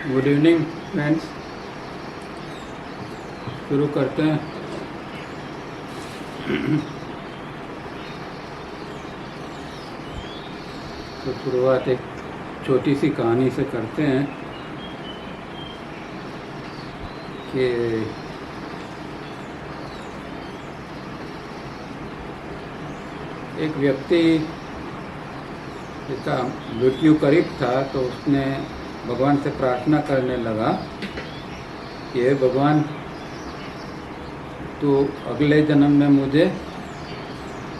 Good evening friends. शुरू करते हैं। तो शुरुआत एक छोटी सी कहानी से करते हैं कि एक व्यक्ति जिसका मृत्यु करीब था तो उसने भगवान से प्रार्थना करने लगा कि हे भगवान, तो अगले जन्म में मुझे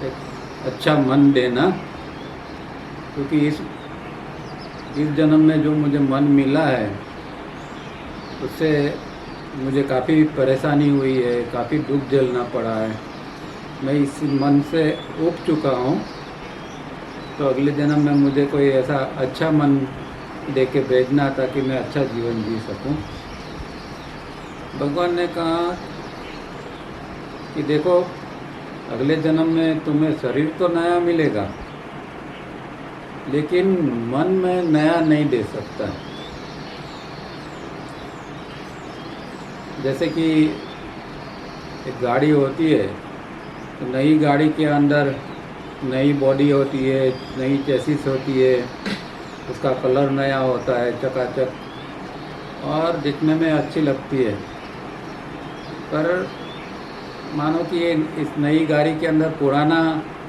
एक अच्छा मन देना, क्योंकि इस जन्म में जो मुझे मन मिला है उससे मुझे काफ़ी परेशानी हुई है, काफ़ी दुख झेलना पड़ा है। मैं इस मन से ऊब चुका हूँ, तो अगले जन्म में मुझे कोई ऐसा अच्छा मन दे के भेजना ताकि मैं अच्छा जीवन जी सकूं। भगवान ने कहा कि देखो, अगले जन्म में तुम्हें शरीर तो नया मिलेगा, लेकिन मन में नया नहीं दे सकता। जैसे कि एक गाड़ी होती है, तो नई गाड़ी के अंदर नई बॉडी होती है, नई चेसिस होती है, उसका कलर नया होता है चकाचक और दिखने में अच्छी लगती है। पर मानो कि ये इस नई गाड़ी के अंदर पुराना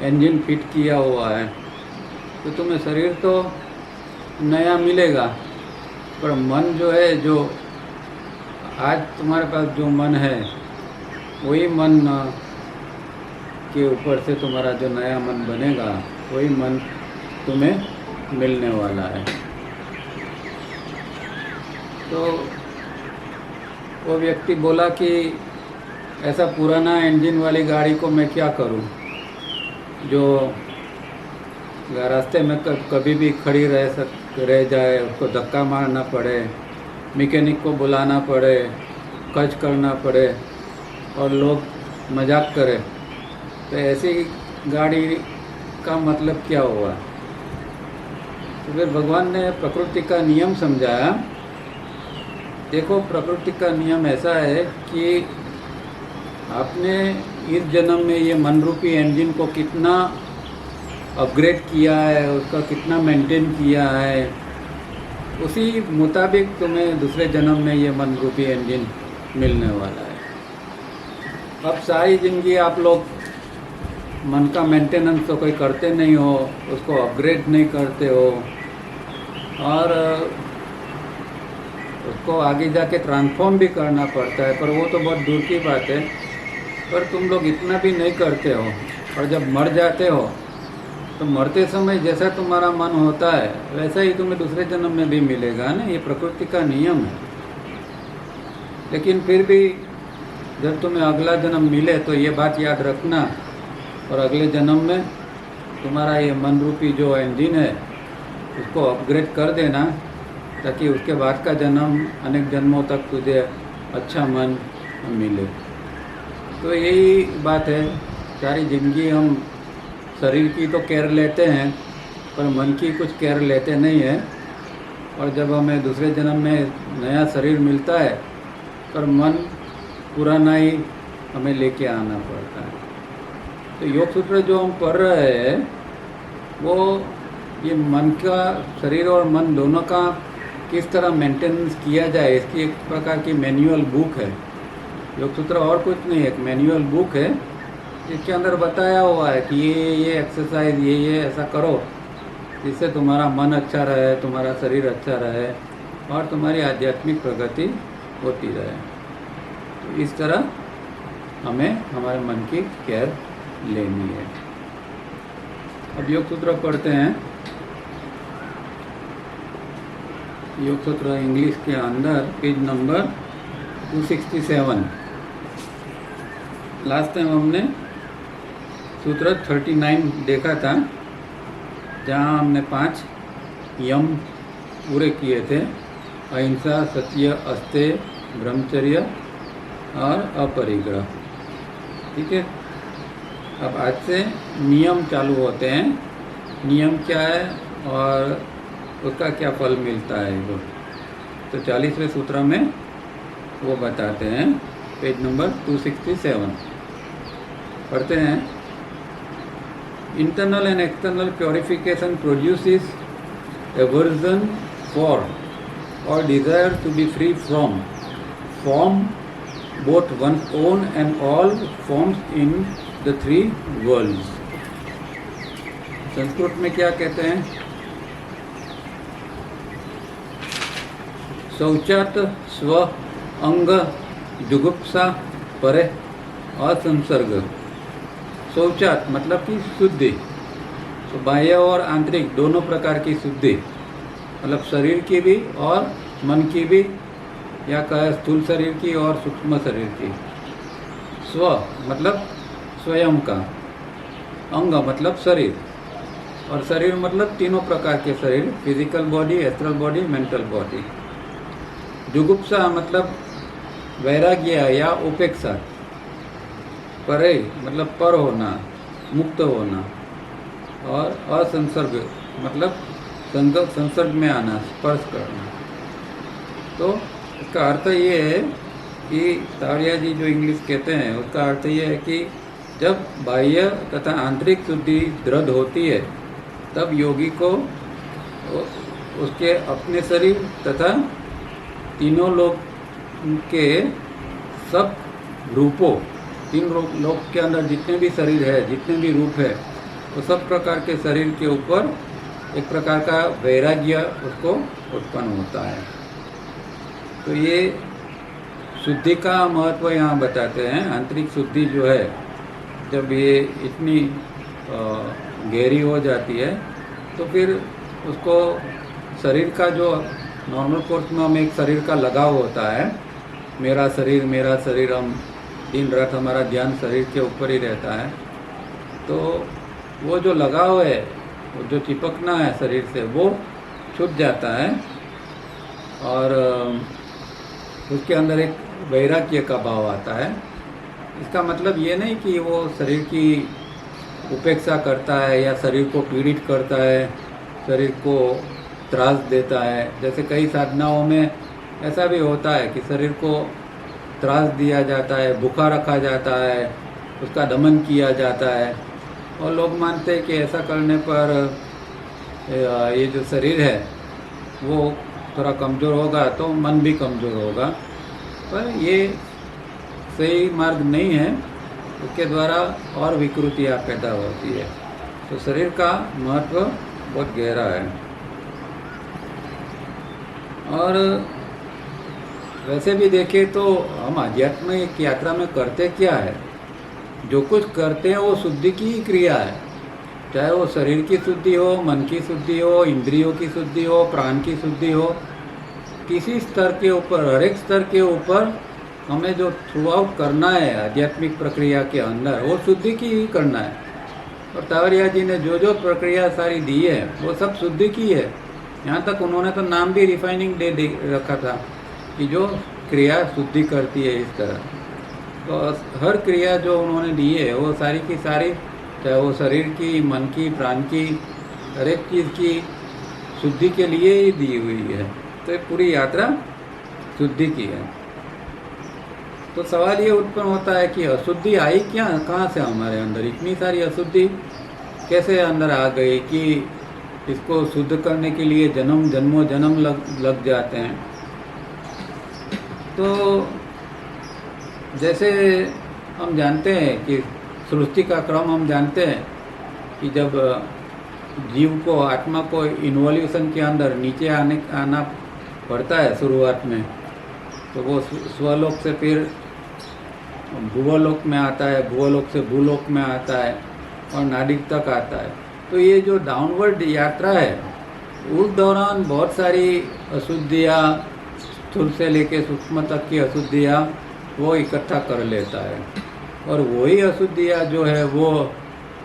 इंजन फिट किया हुआ है, तो तुम्हें शरीर तो नया मिलेगा, पर मन जो है, जो आज तुम्हारे पास जो मन है, वही मन के ऊपर से तुम्हारा जो नया मन बनेगा, वही मन तुम्हें मिलने वाला है। तो वो व्यक्ति बोला कि ऐसा पुराना इंजन वाली गाड़ी को मैं क्या करूं, जो रास्ते में कभी भी खड़ी रह जाए, उसको धक्का मारना पड़े, मैकेनिक को बुलाना पड़े, खर्च करना पड़े और लोग मजाक करें। तो ऐसी गाड़ी का मतलब क्या हुआ? तो फिर भगवान ने प्रकृति का नियम समझाया। देखो, प्रकृति का नियम ऐसा है कि आपने इस जन्म में ये मन रूपी इंजन को कितना अपग्रेड किया है, उसका कितना मेंटेन किया है, उसी मुताबिक तुम्हें दूसरे जन्म में ये मन रूपी इंजन मिलने वाला है। अब सारी जिंदगी आप लोग मन का मेंटेनेंस तो कोई करते नहीं हो, उसको अपग्रेड नहीं करते हो और उसको आगे जाके ट्रांसफॉर्म भी करना पड़ता है, पर वो तो बहुत दूर की बात है। पर तुम लोग इतना भी नहीं करते हो, और जब मर जाते हो तो मरते समय जैसा तुम्हारा मन होता है वैसा ही तुम्हें दूसरे जन्म में भी मिलेगा ना, ये प्रकृति का नियम है। लेकिन फिर भी जब तुम्हें अगला जन्म मिले तो ये बात याद रखना, और अगले जन्म में तुम्हारा ये मन रूपी जो इंजन है उसको अपग्रेड कर देना, ताकि उसके बाद का जन्म अनेक जन्मों तक तुझे अच्छा मन मिले। तो यही बात है, सारी ज़िंदगी हम शरीर की तो केयर लेते हैं, पर मन की कुछ केयर लेते नहीं हैं। और जब हमें दूसरे जन्म में नया शरीर मिलता है, पर मन पुराना ही हमें लेके आना पड़ता है। तो योग सूत्र जो हम पढ़ रहे हैं, वो ये मन का, शरीर और मन दोनों का किस तरह मेंटेनेंस किया जाए, इसकी एक प्रकार की मैनुअल बुक है। योग सूत्र और कुछ नहीं, एक मैनुअल बुक है जिसके अंदर बताया हुआ है कि ये एक्सरसाइज, ये ऐसा करो जिससे तुम्हारा मन अच्छा रहे, तुम्हारा शरीर अच्छा रहे और तुम्हारी आध्यात्मिक प्रगति होती रहे। तो इस तरह हमें हमारे मन की केयर लेनी है। अब योग सूत्र पढ़ते हैं। योग सूत्र इंग्लिश के अंदर पेज नंबर 267। लास्ट टाइम हमने सूत्र 39 देखा था, जहाँ हमने 5 यम पूरे किए थे: अहिंसा, सत्य, अस्तेय, ब्रह्मचर्य और अपरिग्रह। ठीक है। अब आज से नियम चालू होते हैं। नियम क्या है और उसका क्या फल मिलता है। वो तो 40वें सूत्र में वो बताते हैं, पेज नंबर 267 पढ़ते हैं। Internal and external purification produces aversion for or desire to be free from form, both one's own and all forms in the three worlds. Sanskrit में क्या कहते हैं? शौचात स्व अंग जुगुप्सा परे असंसर्ग। शौचात मतलब कि शुद्धि, तो बाह्य और आंतरिक दोनों प्रकार की शुद्धि, मतलब शरीर की भी और मन की भी, या कहे स्थूल शरीर की और सूक्ष्म शरीर की। स्व मतलब स्वयं का, अंग मतलब शरीर, और शरीर मतलब तीनों प्रकार के शरीर, physical body, astral body, mental body. जुगुप्सा मतलब वैराग्य या उपेक्षा। परे मतलब पर होना, मुक्त होना, और असंसर्ग मतलब संसर्ग में आना, स्पर्श करना। तो इसका अर्थ ये है कि तावड़िया जी जो इंग्लिश कहते हैं उसका अर्थ ये है कि जब बाह्य तथा आंतरिक शुद्धि दृढ़ होती है तब योगी को उसके अपने शरीर तथा तीनों लोक के सब रूपों, तीन लोक के अंदर जितने भी शरीर है, जितने भी रूप है, वो सब प्रकार के शरीर के ऊपर एक प्रकार का वैराग्य उसको उत्पन्न होता है। तो ये शुद्धि का महत्व यहाँ बताते हैं। आंतरिक शुद्धि जो है, जब ये इतनी गहरी हो जाती है तो फिर उसको शरीर का जो नॉर्मल कोर्स में हम एक शरीर का लगाव होता है, मेरा शरीर, हम दिन रात हमारा ध्यान शरीर के ऊपर ही रहता है। तो वो जो लगाव है, वो जो चिपकना है शरीर से, वो छूट जाता है और उसके अंदर एक वैराग्य का भाव आता है। इसका मतलब ये नहीं कि वो शरीर की उपेक्षा करता है या शरीर को पीड़ित करता है, शरीर को त्रास देता है। जैसे कई साधनाओं में ऐसा भी होता है कि शरीर को त्रास दिया जाता है, भूखा रखा जाता है, उसका दमन किया जाता है, और लोग मानते हैं कि ऐसा करने पर ये जो शरीर है वो थोड़ा कमज़ोर होगा तो मन भी कमज़ोर होगा, पर ये सही मार्ग नहीं है। उसके द्वारा और विकृतियाँ पैदा होती है। तो शरीर का महत्व बहुत गहरा है। और वैसे भी देखें तो हम आध्यात्मिक यात्रा में करते क्या है? जो कुछ करते हैं वो शुद्धि की ही क्रिया है, चाहे वो शरीर की शुद्धि हो, मन की शुद्धि हो, इंद्रियों की शुद्धि हो, प्राण की शुद्धि हो। किसी स्तर के ऊपर, हर एक स्तर के ऊपर हमें जो थ्रू आउट करना है आध्यात्मिक प्रक्रिया के अंदर, वो शुद्धि की ही करना है। और तावड़िया जी ने जो जो प्रक्रिया सारी दी है वो सब शुद्धि की है। यहाँ तक उन्होंने तो नाम भी रिफाइनिंग दे रखा था कि जो क्रिया शुद्धि करती है इस तरह। तो हर क्रिया जो उन्होंने दी है वो सारी की सारी, चाहे वो शरीर की, मन की, प्राण की, हर एक चीज़ की शुद्धि के लिए ही दी हुई है। तो ये पूरी यात्रा शुद्धि की है। तो सवाल ये उत्पन्न होता है कि अशुद्धि आई क्या, कहाँ से हमारे अंदर इतनी सारी अशुद्धि कैसे अंदर आ गई कि इसको शुद्ध करने के लिए जन्मों जन्म लग जाते हैं। तो जैसे हम जानते हैं कि सृष्टि का क्रम हम जानते हैं कि जब जीव को, आत्मा को इन्वोल्यूशन के अंदर नीचे आना पड़ता है शुरुआत में, तो वो स्वलोक से फिर भूवलोक में आता है, भूवलोक से भूलोक में आता है और नाडिक तक आता है। तो ये जो डाउनवर्ड यात्रा है, उस दौरान बहुत सारी अशुद्धियाँ, स्थूल से लेके सूक्ष्म तक की अशुद्धियाँ वो इकट्ठा कर लेता है। और वही अशुद्धियाँ जो है वो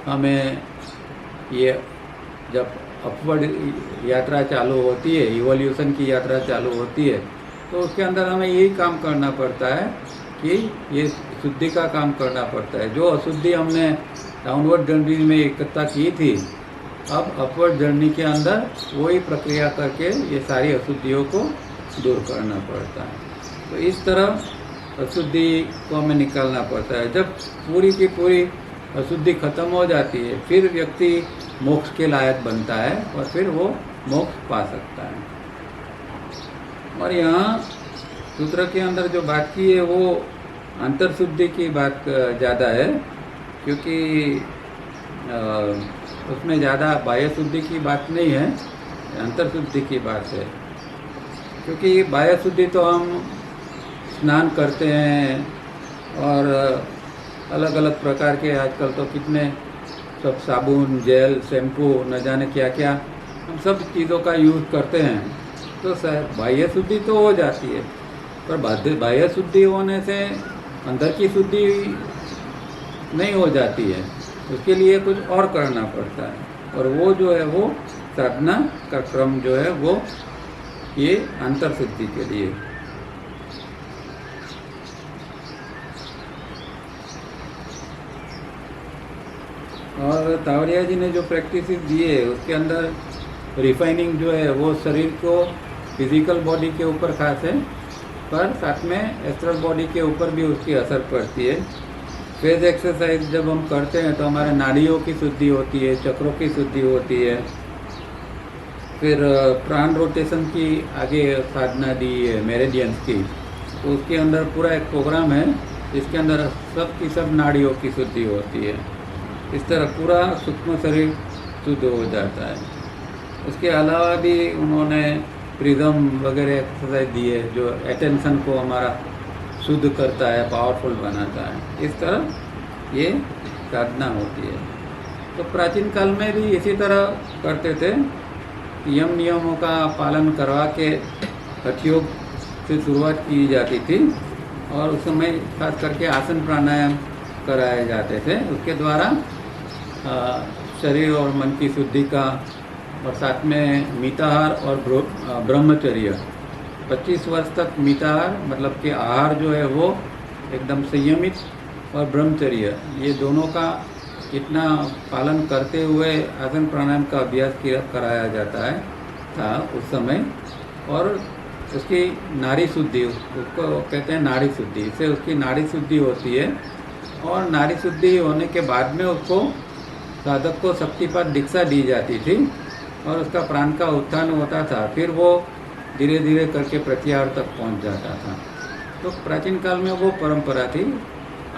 हमें, ये जब अपवर्ड यात्रा चालू होती है, इवोल्यूशन की यात्रा चालू होती है, तो उसके अंदर हमें यही काम करना पड़ता है कि ये शुद्धि का काम करना पड़ता है। जो अशुद्धि हमने डाउनवर्ड जर्नी में इकट्ठा की थी, अब अपवर्ड जर्नी के अंदर वही प्रक्रिया करके ये सारी अशुद्धियों को दूर करना पड़ता है। तो इस तरह अशुद्धि को हमें निकालना पड़ता है। जब पूरी की पूरी अशुद्धि खत्म हो जाती है, फिर व्यक्ति मोक्ष के लायक बनता है और फिर वो मोक्ष पा सकता है। और यहाँ सूत्र के अंदर जो बात की है वो अंतर्शुद्धि की बात ज़्यादा है, क्योंकि उसमें ज़्यादा बाह्य शुद्धि की बात नहीं है, अंतर्शुद्धि की बात है। क्योंकि बाह्य शुद्धि तो हम स्नान करते हैं और अलग अलग प्रकार के आजकल तो कितने सब साबुन, जेल, शैम्पू, न जाने क्या क्या हम सब चीज़ों का यूज़ करते हैं, तो बाह्य शुद्धि तो हो जाती है। पर बाह्य शुद्धि होने से अंदर की शुद्धि नहीं हो जाती है, उसके लिए कुछ और करना पड़ता है। और वो जो है वो साधना का क्रम जो है वो ये अंतर्शुद्धि के लिए। और तावड़िया जी ने जो प्रैक्टिस दी है उसके अंदर रिफाइनिंग जो है वो शरीर को फिजिकल बॉडी के ऊपर खास है, पर साथ में एस्ट्रल बॉडी के ऊपर भी उसकी असर पड़ती है। फेज एक्सरसाइज जब हम करते हैं तो हमारे नाड़ियों की शुद्धि होती है, चक्रों की शुद्धि होती है। फिर प्राण रोटेशन की आगे साधना दी है मेरिडियंस की, तो उसके अंदर पूरा एक प्रोग्राम है जिसके अंदर सब की सब नाड़ियों की शुद्धि होती है। इस तरह पूरा सूक्ष्म शरीर शुद्ध हो जाता है। उसके अलावा भी उन्होंने प्रिज्म वगैरह एक्सरसाइज दी है जो अटेंशन को हमारा शुद्ध करता है, पावरफुल बनाता है। इस तरह ये साधना होती है। तो प्राचीन काल में भी इसी तरह करते थे, यम नियमों का पालन करवा के हठयोग से शुरुआत की जाती थी और उस समय खास करके आसन प्राणायाम कराए जाते थे। उसके द्वारा शरीर और मन की शुद्धि का, और साथ में मिताहार और ब्रह्मचर्य 25 वर्ष तक मिताहार मतलब कि आहार जो है वो एकदम संयमित, और ब्रह्मचर्य ये दोनों का इतना पालन करते हुए आसन प्राणायाम का अभ्यास कराया जाता है था उस समय। और उसकी नाड़ी शुद्धि, उसको कहते हैं नाड़ी शुद्धि, इससे उसकी नाड़ी शुद्धि होती है। और नाड़ी शुद्धि होने के बाद में उसको साधक को शक्तिपात दीक्षा दी जाती थी और उसका प्राण का उत्थान होता था। फिर वो धीरे धीरे करके प्रत्याहार तक पहुंच जाता था। तो प्राचीन काल में वो परंपरा थी।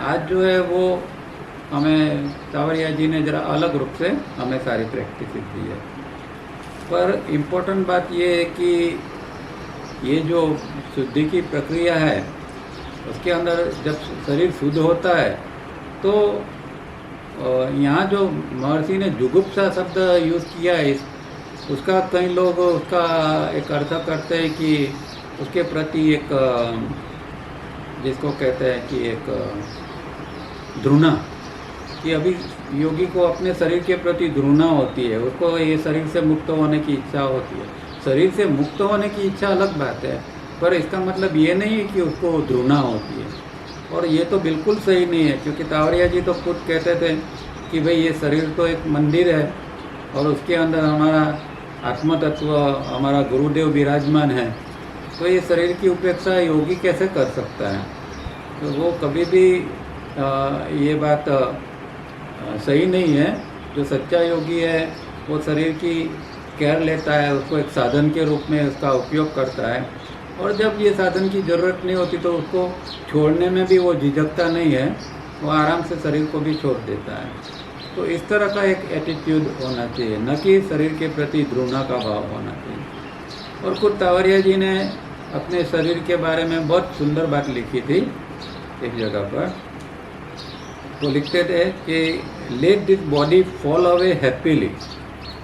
आज जो है वो हमें तावड़िया जी ने ज़रा अलग रूप से हमें सारी प्रैक्टिस दी है। पर इम्पोर्टेंट बात ये है कि ये जो शुद्धि की प्रक्रिया है उसके अंदर जब शरीर शुद्ध होता है तो यहाँ जो महर्षि ने जुगुप्सा शब्द यूज़ किया है उसका कई लोग उसका एक अर्थ करते हैं कि उसके प्रति एक जिसको कहते हैं कि एक घृणा, कि अभी योगी को अपने शरीर के प्रति घृणा होती है, उसको ये शरीर से मुक्त होने की इच्छा होती है। शरीर से मुक्त होने की इच्छा अलग बात है, पर इसका मतलब ये नहीं है कि उसको घृणा होती है। और ये तो बिल्कुल सही नहीं है, क्योंकि तावड़िया जी तो खुद कहते थे कि भाई ये शरीर तो एक मंदिर है और उसके अंदर हमारा आत्म तत्व, हमारा गुरुदेव विराजमान है, तो ये शरीर की उपेक्षा योगी कैसे कर सकता है। तो वो कभी भी ये बात सही नहीं है। जो सच्चा योगी है वो शरीर की केयर लेता है, उसको एक साधन के रूप में उसका उपयोग करता है, और जब ये साधन की ज़रूरत नहीं होती तो उसको छोड़ने में भी वो झिझकता नहीं है, वो आराम से शरीर को भी छोड़ देता है। तो इस तरह का एक एटीट्यूड होना चाहिए, न कि शरीर के प्रति घृणा का भाव होना चाहिए। और खुद तावड़िया जी ने अपने शरीर के बारे में बहुत सुंदर बात लिखी थी एक जगह पर। वो लिखते थे कि let this body fall away happily,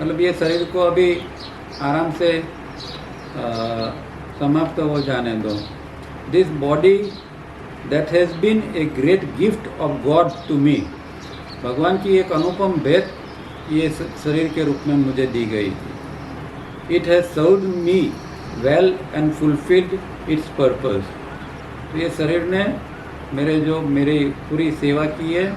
मतलब ये शरीर को अभी आराम से समाप्त हो जाने दो। This body that has been a great gift of God to me, भगवान की एक अनुपम भेंट ये शरीर के रूप में मुझे दी गई थी। It has served me well and fulfilled it's purpose, तो ये शरीर ने मेरी पूरी सेवा की है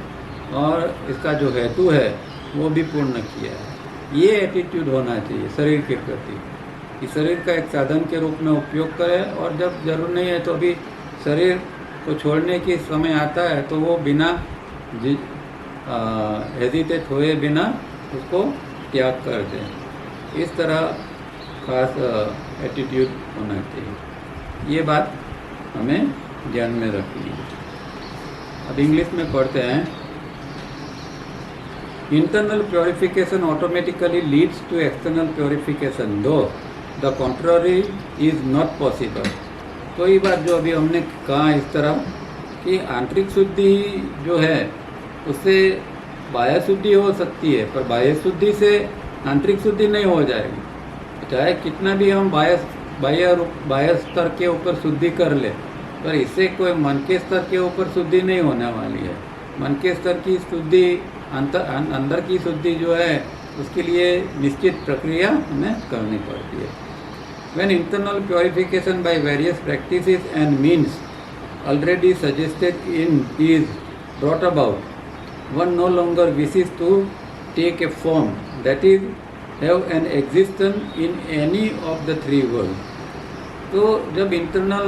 और इसका जो हेतु है वो भी पूर्ण किया है। ये एटीट्यूड होना चाहिए शरीर के प्रति। कि शरीर का एक साधन के रूप में उपयोग करें, और जब जरूर नहीं है तो भी शरीर को छोड़ने की समय आता है तो वो बिना हेजिटेट हुए बिना उसको त्याग कर दें। इस तरह खास एटीट्यूड होना चाहिए। ये बात हमें ध्यान में रखनी है। अब इंग्लिश में पढ़ते हैं। Internal purification automatically leads to external purification, though the contrary is not possible. तो ये बात जो अभी हमने कहा इस तरह कि आंतरिक शुद्धि जो है उससे बाह्य शुद्धि हो सकती है, पर बाह्य शुद्धि से आंतरिक शुद्धि नहीं हो जाएगी। चाहे कितना भी हम बाह्य स्तर के ऊपर शुद्धि कर ले, पर इससे कोई मन के स्तर के ऊपर शुद्धि नहीं होने वाली है। मन के स्तर की शुद्धि, अंदर की शुद्धि जो है उसके लिए निश्चित प्रक्रिया हमें करनी पड़ती है। When internal purification by various practices and means already suggested in is brought about, one no longer wishes to take a form, that is, have an existence in any of the three worlds. तो जब internal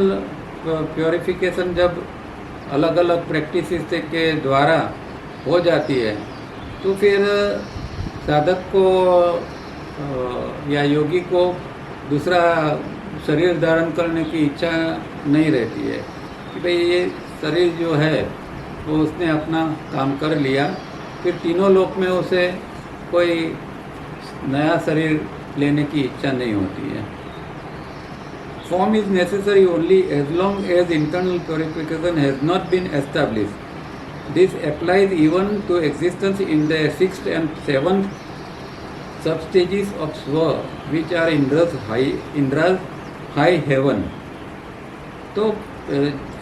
purification जब अलग अलग practices के द्वारा हो जाती है तो फिर साधक को या योगी को दूसरा शरीर धारण करने की इच्छा नहीं रहती है कि भाई ये शरीर जो है वो उसने अपना काम कर लिया, फिर तीनों लोक में उसे कोई नया शरीर लेने की इच्छा नहीं होती है। Form is necessary only as long as internal purification has not been established. This applies even to existence in the 6th and 7th substages of Swa, which are Indra's high heaven। तो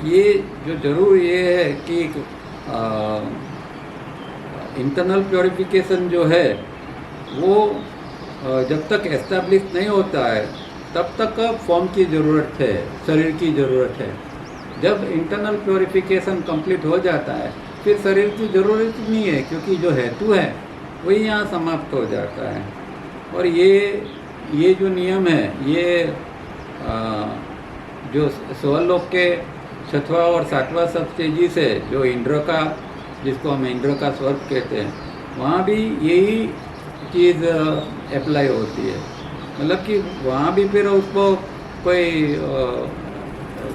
ये जो जरूर ये है कि internal purification जो है वो जब तक एस्टैब्लिश नहीं होता है तब तक फॉर्म की ज़रूरत है, शरीर की ज़रूरत है। जब इंटरनल प्योरिफिकेशन कंप्लीट हो जाता है फिर शरीर की ज़रूरत नहीं है, क्योंकि जो हेतु है वही यहाँ समाप्त हो जाता है। और ये जो नियम है ये जो स्वलोक के 6वां और 7वां सब स्टेजिस है, जो इंद्र का, जिसको हम इंद्र का स्वर्ग कहते हैं, वहाँ भी यही चीज़ अप्लाई होती है। मतलब कि वहाँ भी फिर उसको कोई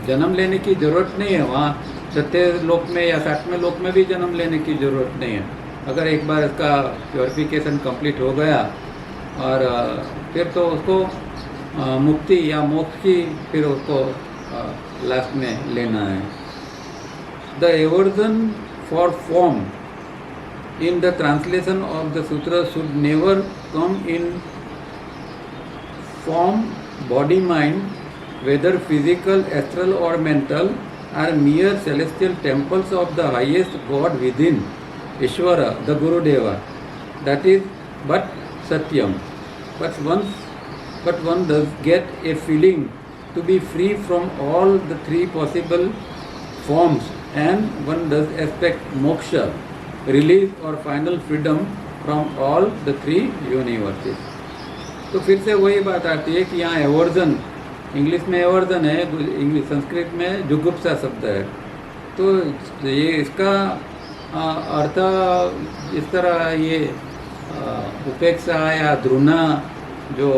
जन्म लेने की ज़रूरत नहीं है। वहाँ 6वें लोक में या 7वें लोक में भी जन्म लेने की ज़रूरत नहीं है। अगर एक बार इसका प्योरिफिकेशन कंप्लीट हो गया और फिर तो उसको मुक्ति या मोक्ष की फिर उसको लास्ट में लेना है। The aversion for form in the translation of the sutra should never come in form, body, mind, whether physical, astral और mental, are mere celestial temples of the highest God within Ishvara, the Gurudeva, that is but Satyam. But one does get a feeling to be free from all the three possible forms, and one does expect moksha, release or final freedom from all the three universes. तो फिर से वही बात आती है कि यहाँ aversion, English में एवर्जन है, इंग्लिश संस्कृत में जुगुप्सा शब्द है। तो ये इसका अर्थ इस तरह ये उपेक्षा या द्रुना जो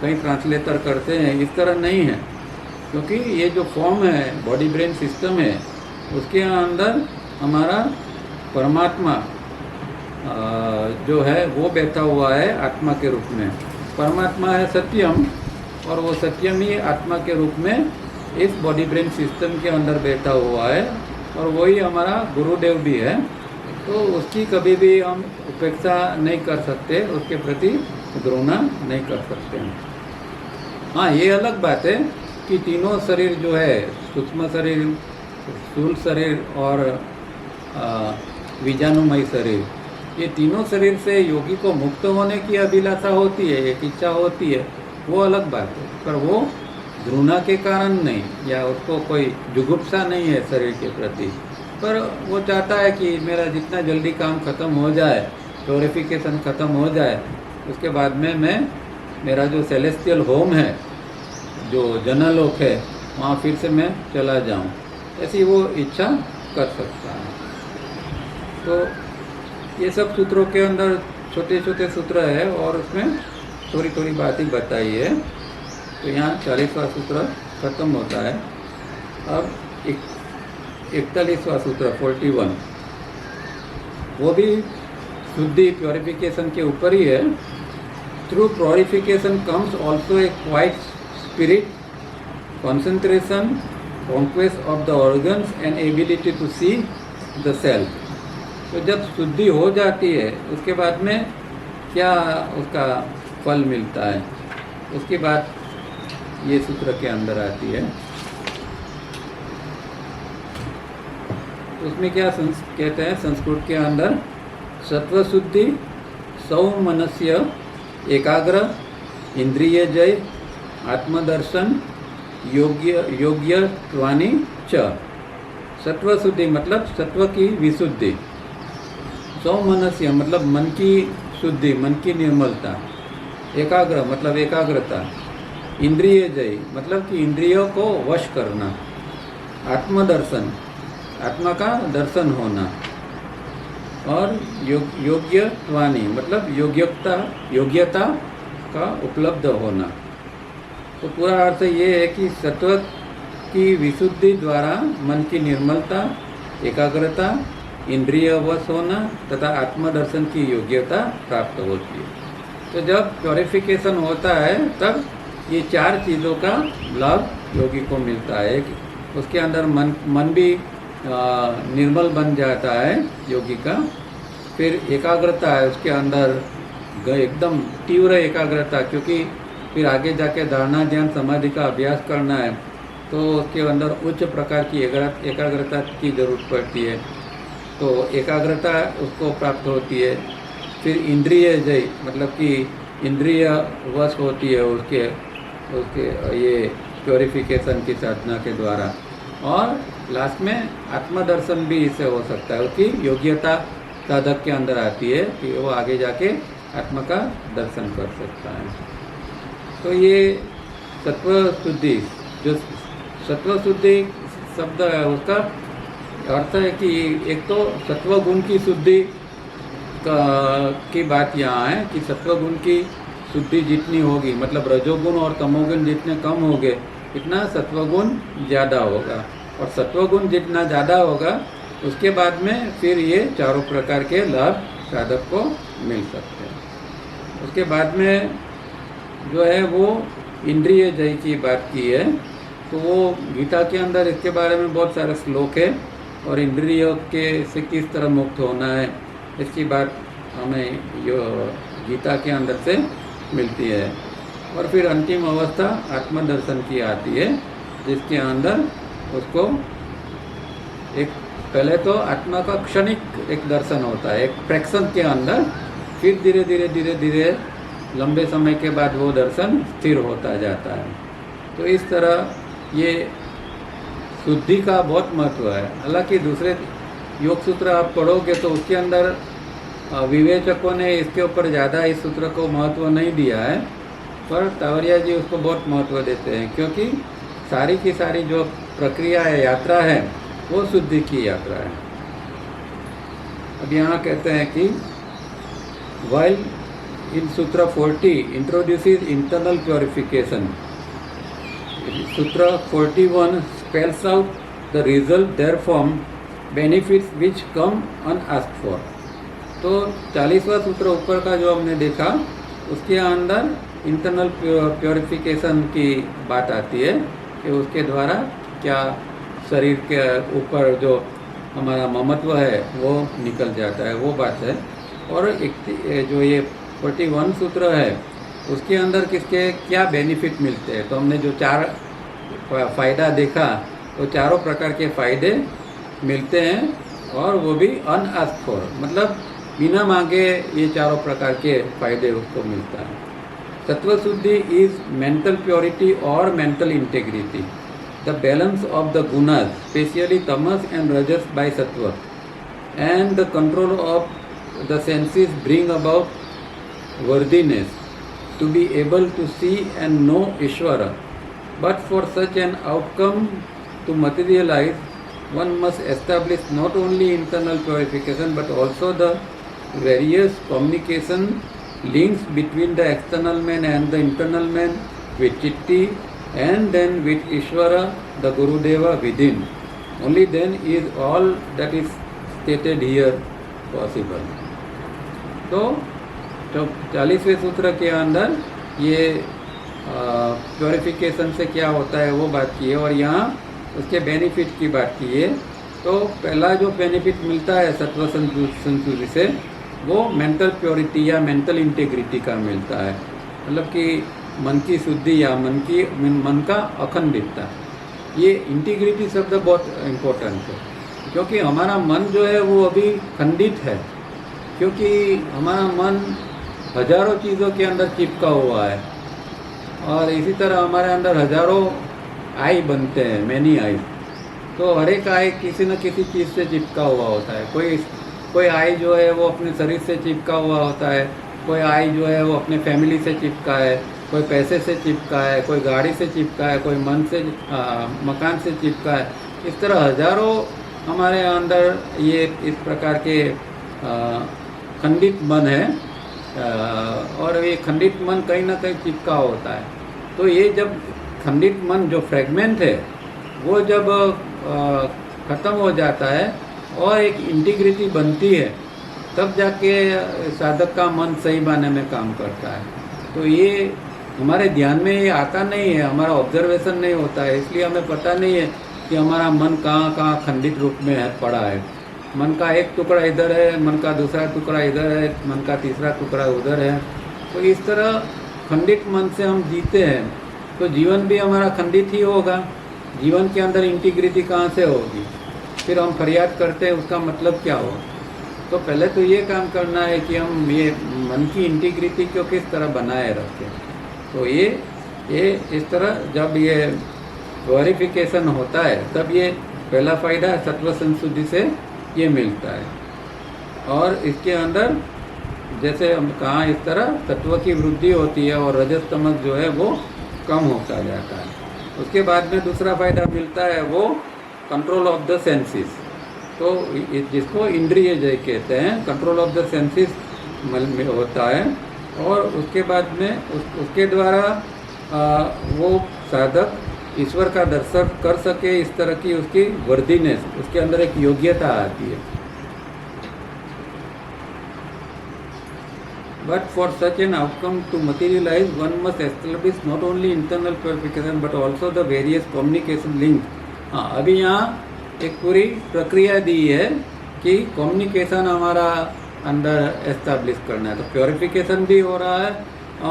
कई ट्रांसलेटर करते हैं इस तरह नहीं है, क्योंकि ये जो फॉर्म है, बॉडी ब्रेन सिस्टम है, उसके अंदर हमारा परमात्मा जो है वो बैठा हुआ है आत्मा के रूप में। परमात्मा है सत्यम, और वो सत्यम ही आत्मा के रूप में इस बॉडी ब्रेन सिस्टम के अंदर बैठा हुआ है, और वही हमारा गुरुदेव भी है। तो उसकी कभी भी हम उपेक्षा नहीं कर सकते, उसके प्रति घृणा नहीं कर सकते हैं। हाँ, ये अलग बात है कि तीनों शरीर जो है, सूक्ष्म शरीर, स्थूल शरीर और बीजाणुमय शरीर, ये तीनों शरीर से योगी को मुक्त होने की अभिलाषा होती है, एक इच्छा होती है, वो अलग बात है। पर वो घृणा के कारण नहीं, या उसको कोई जुगुप्सा नहीं है शरीर के प्रति, पर वो चाहता है कि मेरा जितना जल्दी काम ख़त्म हो जाए, प्योरिफिकेशन ख़त्म हो जाए, उसके बाद में मैं मेरा जो सेलेस्टियल होम है, जो जनलोक है, वहाँ फिर से मैं चला जाऊँ, ऐसी वो इच्छा कर सकता है। तो ये सब सूत्रों के अंदर छोटे छोटे सूत्र है और उसमें थोड़ी थोड़ी बात ही बताई है। तो यहाँ 40वां सूत्र खत्म होता है। अब 41वां सूत्र 41, वो भी शुद्धि प्योरिफिकेशन के ऊपर ही है। Through purification comes also a quite spirit, concentration, conquest of the organs and ability to see the self। तो जब शुद्धि हो जाती है उसके बाद में क्या उसका फल मिलता है, उसकी बात ये सूत्र के अंदर आती है। उसमें क्या कहते हैं संस्कृत के अंदर, सत्व शुद्धि, सौमनस्य एकाग्र, इंद्रिय जय, आत्मदर्शन, योग्यत्वानि च। सत्व शुद्धि मतलब सत्व की विशुद्धि, सौमनस्य मतलब मन की शुद्धि, मन की निर्मलता, एकाग्र मतलब एकाग्रता, इंद्रिय जय मतलब कि इंद्रियों को वश करना, आत्मदर्शन आत्मा का दर्शन होना, और योग्यत्वानि मतलब योग्यता का उपलब्ध होना। तो पूरा अर्थ ये है कि सत्व की विशुद्धि द्वारा मन की निर्मलता, एकाग्रता, इंद्रिय वश होना तथा आत्मदर्शन की योग्यता प्राप्त होती है। तो जब प्योरिफिकेशन होता है तब ये चार चीज़ों का लाभ योगी को मिलता है। उसके अंदर मन भी निर्मल बन जाता है योगी का। फिर एकाग्रता है उसके अंदर, एकदम तीव्र एकाग्रता, क्योंकि फिर आगे जाके धारणा ध्यान समाधि का अभ्यास करना है तो उसके अंदर उच्च प्रकार की एकाग्रता की ज़रूरत पड़ती है। तो एकाग्रता उसको प्राप्त होती है। फिर इंद्रिय जय मतलब कि इंद्रिय वश होती है उसके ये प्योरिफिकेशन की साधना के द्वारा। और लास्ट में आत्मदर्शन भी इससे हो सकता है, उसकी योग्यता साधक के अंदर आती है कि वो आगे जाके आत्मा का दर्शन कर सकता है। तो ये सत्व शुद्धि, जो सत्व शुद्धि शब्द है उसका अर्थ है कि एक तो सत्व गुण की शुद्धि की बात यहाँ है कि सत्व गुण की शुद्धि जितनी होगी, मतलब रजोगुण और तमोगुण जितने कम होंगे इतना सत्वगुण ज़्यादा होगा, और सत्वगुण जितना ज़्यादा होगा उसके बाद में फिर ये चारों प्रकार के लाभ साधक को मिल सकते हैं। उसके बाद में जो है वो इंद्रिय जय की बात की है। तो वो गीता के अंदर इसके बारे में बहुत सारे श्लोक है, और इंद्रियों के से किस तरह मुक्त होना है इसकी बात हमें गीता के अंदर से मिलती है। और फिर अंतिम अवस्था आत्मदर्शन की आती है, जिसके अंदर उसको एक पहले तो आत्मा का क्षणिक एक दर्शन होता है, एक फ्रैक्शन के अंदर, फिर धीरे धीरे लंबे समय के बाद वो दर्शन स्थिर होता जाता है। तो इस तरह ये शुद्धि का बहुत महत्व है। हालांकि दूसरे योग सूत्र आप पढ़ोगे तो उसके अंदर विवेचकों ने इसके ऊपर ज़्यादा इस सूत्र को महत्व नहीं दिया है, पर तावरिया जी उसको बहुत महत्व देते हैं, क्योंकि सारी की सारी जो प्रक्रिया है, यात्रा है, वो शुद्धि की यात्रा है। अब यहाँ कहते हैं कि वाइल इन सूत्र 40 इंट्रोड्यूसेस इंटरनल प्योरिफिकेशन, सूत्र 41 spells out the result therefrom benefits which come unasked for। तो 40वां सूत्र ऊपर का जो हमने देखा उसके अंदर इंटरनल प्योरिफिकेशन की बात आती है कि उसके द्वारा क्या शरीर के ऊपर जो हमारा ममत्व है वो निकल जाता है, वो बात है। और जो ये 41 सूत्र है उसके अंदर किसके क्या बेनिफिट मिलते हैं, तो हमने जो 4 फ़ायदा देखा, तो चारों प्रकार के फ़ायदे मिलते हैं, और वो भी अनआस्क्ड फॉर, मतलब बिना मांगे ये चारों प्रकार के फ़ायदे उसको मिलता है। सत्व शुद्धि इज़ मेंटल प्योरिटी और mental integrity, the balance of the gunas specially Tamas and रजस बाय सत्व, and the control of the senses bring about worthiness, to be able to see and know Ishvara. But for such an outcome to materialize, one must establish not only internal purification but also the various communication links between the external man and the internal man with Chitti and then with Ishvara, the Gurudeva within. Only then is all that is stated here possible. तो 40वें सूत्र के अंदर ये purification से क्या होता है वो बात की है और यहाँ उसके बेनिफिट की बात की है। तो पहला जो बेनिफिट मिलता है सत्व संशुद्धि से वो मेंटल प्योरिटी या मेंटल इंटीग्रिटी का मिलता है, मतलब कि मन की शुद्धि या मन का अखंडितता। ये इंटीग्रिटी शब्द बहुत इम्पोर्टेंट है क्योंकि हमारा मन जो है वो अभी खंडित है, क्योंकि हमारा मन हजारों चीज़ों के अंदर चिपका हुआ है और इसी तरह हमारे अंदर हजारों आई बनते हैं, मैनी आई। तो हर एक आई किसी न किसी चीज़ से चिपका हुआ होता है। कोई आई जो है वो अपने शरीर से चिपका हुआ होता है, कोई आई जो है वो अपने फैमिली से चिपका है, कोई पैसे से चिपका है, कोई गाड़ी से चिपका है, कोई मन से मकान से चिपका है। इस तरह हजारों हमारे अंदर ये इस प्रकार के खंडित मन है और ये खंडित मन कहीं ना कहीं चिपका होता है। तो ये जब खंडित मन जो फ्रेगमेंट है वो जब ख़त्म हो जाता है और एक इंटीग्रिटी बनती है तब जाके साधक का मन सही मायने में काम करता है। तो ये हमारे ध्यान में ये आता नहीं है, हमारा ऑब्जर्वेशन नहीं होता है, इसलिए हमें पता नहीं है कि हमारा मन कहाँ कहाँ खंडित रूप में पड़ा है। मन का एक टुकड़ा इधर है, मन का दूसरा टुकड़ा इधर है, मन का तीसरा टुकड़ा उधर है। तो इस तरह खंडित मन से हम जीते हैं तो जीवन भी हमारा खंडित ही होगा। जीवन के अंदर इंटीग्रिटी कहाँ से होगी? फिर हम फरियाद करते हैं, उसका मतलब क्या हो? तो पहले तो ये काम करना है कि हम ये मन की इंटीग्रिटी को किस तरह बनाए रखें। तो ये इस तरह जब ये प्योरिफिकेशन होता है तब ये पहला फ़ायदा सत्व संशुद्धि से ये मिलता है। और इसके अंदर जैसे हम कहाँ इस तरह तत्व की वृद्धि होती है और रजस तमस जो है वो कम होता जाता है। उसके बाद में दूसरा फ़ायदा मिलता है वो कंट्रोल ऑफ द सेंसेस। तो जिसको इंद्रिय जय कहते हैं, कंट्रोल ऑफ द सेंसेस में होता है और उसके बाद में उसके द्वारा वो साधक ईश्वर का दर्शन कर सके, इस तरह की उसकी वर्दीनेस, उसके अंदर एक योग्यता आती है। But for such an outcome to materialize, one must establish not only internal purification but also the various communication links. हाँ, अभी यहाँ एक पूरी प्रक्रिया दी है कि कम्युनिकेशन हमारा अंदर एस्टैब्लिश करना है। तो प्योरिफिकेशन भी हो रहा है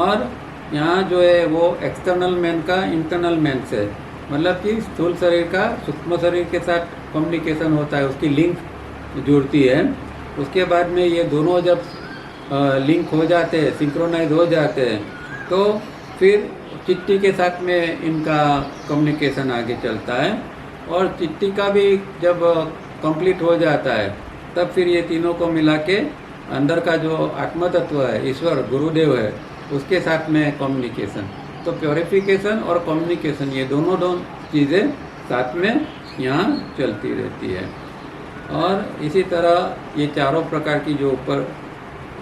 और यहाँ जो है वो एक्सटर्नल मैन का इंटरनल मैन से, मतलब कि स्थूल शरीर का सूक्ष्म शरीर के साथ कम्युनिकेशन होता है, उसकी लिंक जुड़ती है। उसके बाद में ये दोनों जब लिंक हो जाते हैं, सिंक्रोनाइज हो जाते हैं, तो फिर चिट्ठी के साथ में इनका कम्युनिकेशन आगे चलता है और चिट्ठी का भी जब कंप्लीट हो जाता है तब फिर ये तीनों को मिला के अंदर का जो आत्म तत्व है, ईश्वर गुरुदेव है, उसके साथ में कम्युनिकेशन। तो प्योरिफिकेशन और कम्युनिकेशन ये दोनों चीज़ें साथ में यहाँ चलती रहती है। और इसी तरह ये चारों प्रकार की जो ऊपर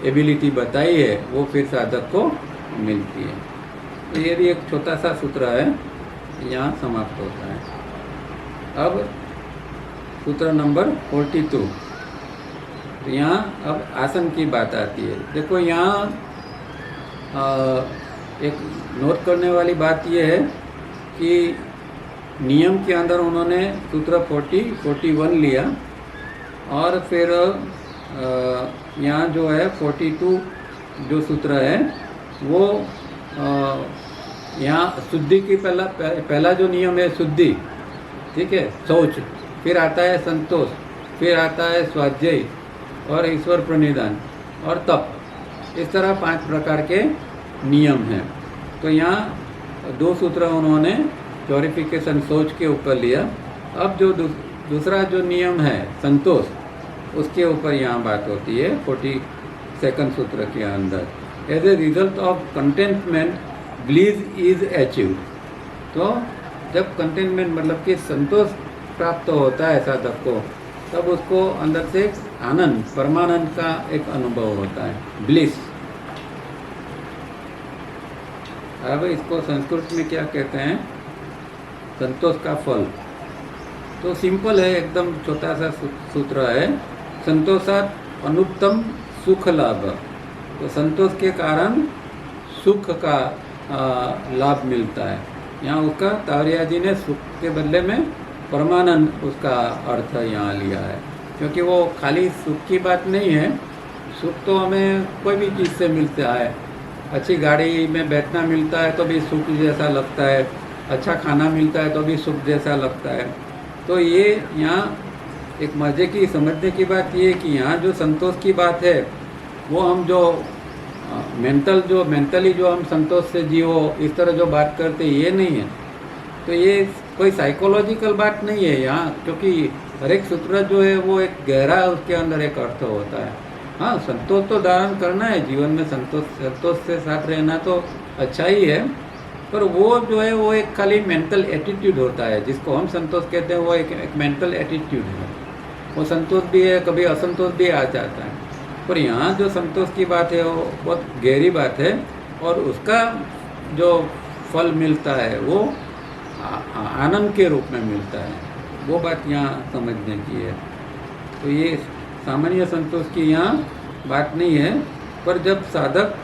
एबिलिटी बताई है वो फिर साधक को मिलती है। तो ये भी एक छोटा सा सूत्र है, यहाँ समाप्त होता है। अब सूत्र नंबर 42, तो यहाँ अब आसन की बात आती है। देखो यहाँ एक नोट करने वाली बात ये है कि नियम के अंदर उन्होंने सूत्र 41 लिया और फिर यहाँ जो है 42 जो सूत्र है वो यहाँ शुद्धि की पहला जो नियम है शुद्धि, ठीक है, शौच, फिर आता है संतोष, फिर आता है स्वाध्याय और ईश्वर प्रणिधान और तप। इस तरह 5 प्रकार के नियम हैं। तो यहाँ 2 सूत्र उन्होंने प्योरिफिकेशन शौच के ऊपर लिया। अब जो दूसरा जो नियम है संतोष, उसके ऊपर यहाँ बात होती है 42 सूत्र के अंदर। As a result of contentment bliss is achieved. तो जब कंटेनमेंट मतलब कि संतोष प्राप्त होता है साधक को, तब उसको अंदर से आनंद, परमानंद का एक अनुभव होता है, ब्लिस। अब इसको संस्कृत में क्या कहते हैं? संतोष का फल। तो सिंपल है, एकदम छोटा सा सूत्र है, संतोषात अनुत्तम सुख लाभ। तो संतोष के कारण सुख का लाभ मिलता है। यहाँ उसका तावरिया जी ने सुख के बदले में परमानंद उसका अर्थ यहाँ लिया है, क्योंकि वो खाली सुख की बात नहीं है। सुख तो हमें कोई भी चीज़ से मिलता है। अच्छी गाड़ी में बैठना मिलता है तो भी सुख जैसा लगता है, अच्छा खाना मिलता है तो भी सुख जैसा लगता है। तो ये यहाँ एक मज़े की समझने की बात ये है कि यहाँ जो संतोष की बात है वो हम जो मेंटली जो हम संतोष से जियो इस तरह जो बात करते ये नहीं है। तो ये कोई साइकोलॉजिकल बात नहीं है यहाँ, क्योंकि हर एक सूत्र जो है वो एक गहरा उसके अंदर एक अर्थ होता है। हाँ, संतोष तो धारण करना है जीवन में, संतोष से साथ रहना तो अच्छा ही है, पर वो जो है वो एक खाली मेंटल एटीट्यूड होता है, जिसको हम संतोष कहते हैं। वो एक मेंटल एटीट्यूड है। वो संतोष भी है, कभी असंतोष भी आ जाता है, पर यहाँ जो संतोष की बात है वो बहुत गहरी बात है, और उसका जो फल मिलता है वो आनंद के रूप में मिलता है। वो बात यहाँ समझने की है। तो ये सामान्य संतोष की यहाँ बात नहीं है, पर जब साधक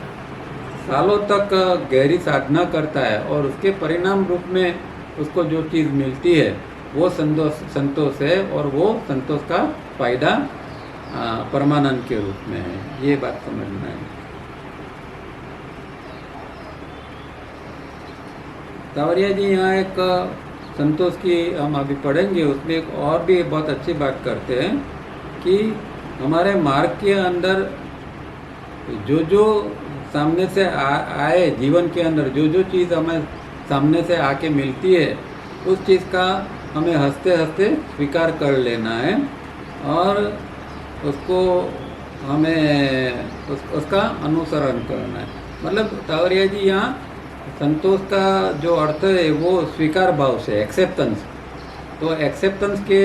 सालों तक गहरी साधना करता है और उसके परिणाम रूप में उसको जो चीज़ मिलती है वो संतोष है, और वो संतोष का फायदा परमानंद के रूप में है। ये बात समझना है। तावरिया जी यहाँ एक संतोष की हम अभी पढ़ेंगे, उसमें एक और भी बहुत अच्छी बात करते हैं कि हमारे मार्ग के अंदर जो सामने से आए, जीवन के अंदर जो चीज़ हमें सामने से आके मिलती है उस चीज़ का हमें हंसते हंसते स्वीकार कर लेना है, और उसको हमें उसका अनुसरण करना है। मतलब तावरिया जी यहाँ संतोष का जो अर्थ है वो स्वीकार भाव से, एक्सेप्टेंस। तो एक्सेप्टेंस के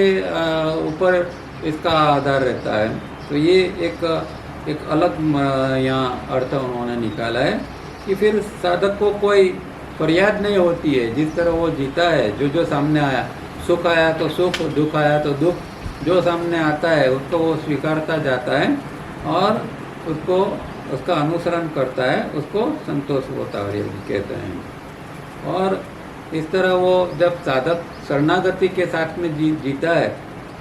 ऊपर इसका आधार रहता है। तो ये एक अलग यहाँ अर्थ उन्होंने निकाला है कि फिर साधक को कोई फरियाद नहीं होती है। जिस तरह वो जीता है, जो सामने आया, सुख आया तो सुख, दुख आया तो दुख, जो सामने आता है उसको वो स्वीकारता जाता है और उसको उसका अनुसरण करता है, उसको संतोष होता है कहते हैं। और इस तरह वो जब साधक शरणागति के साथ में जीता है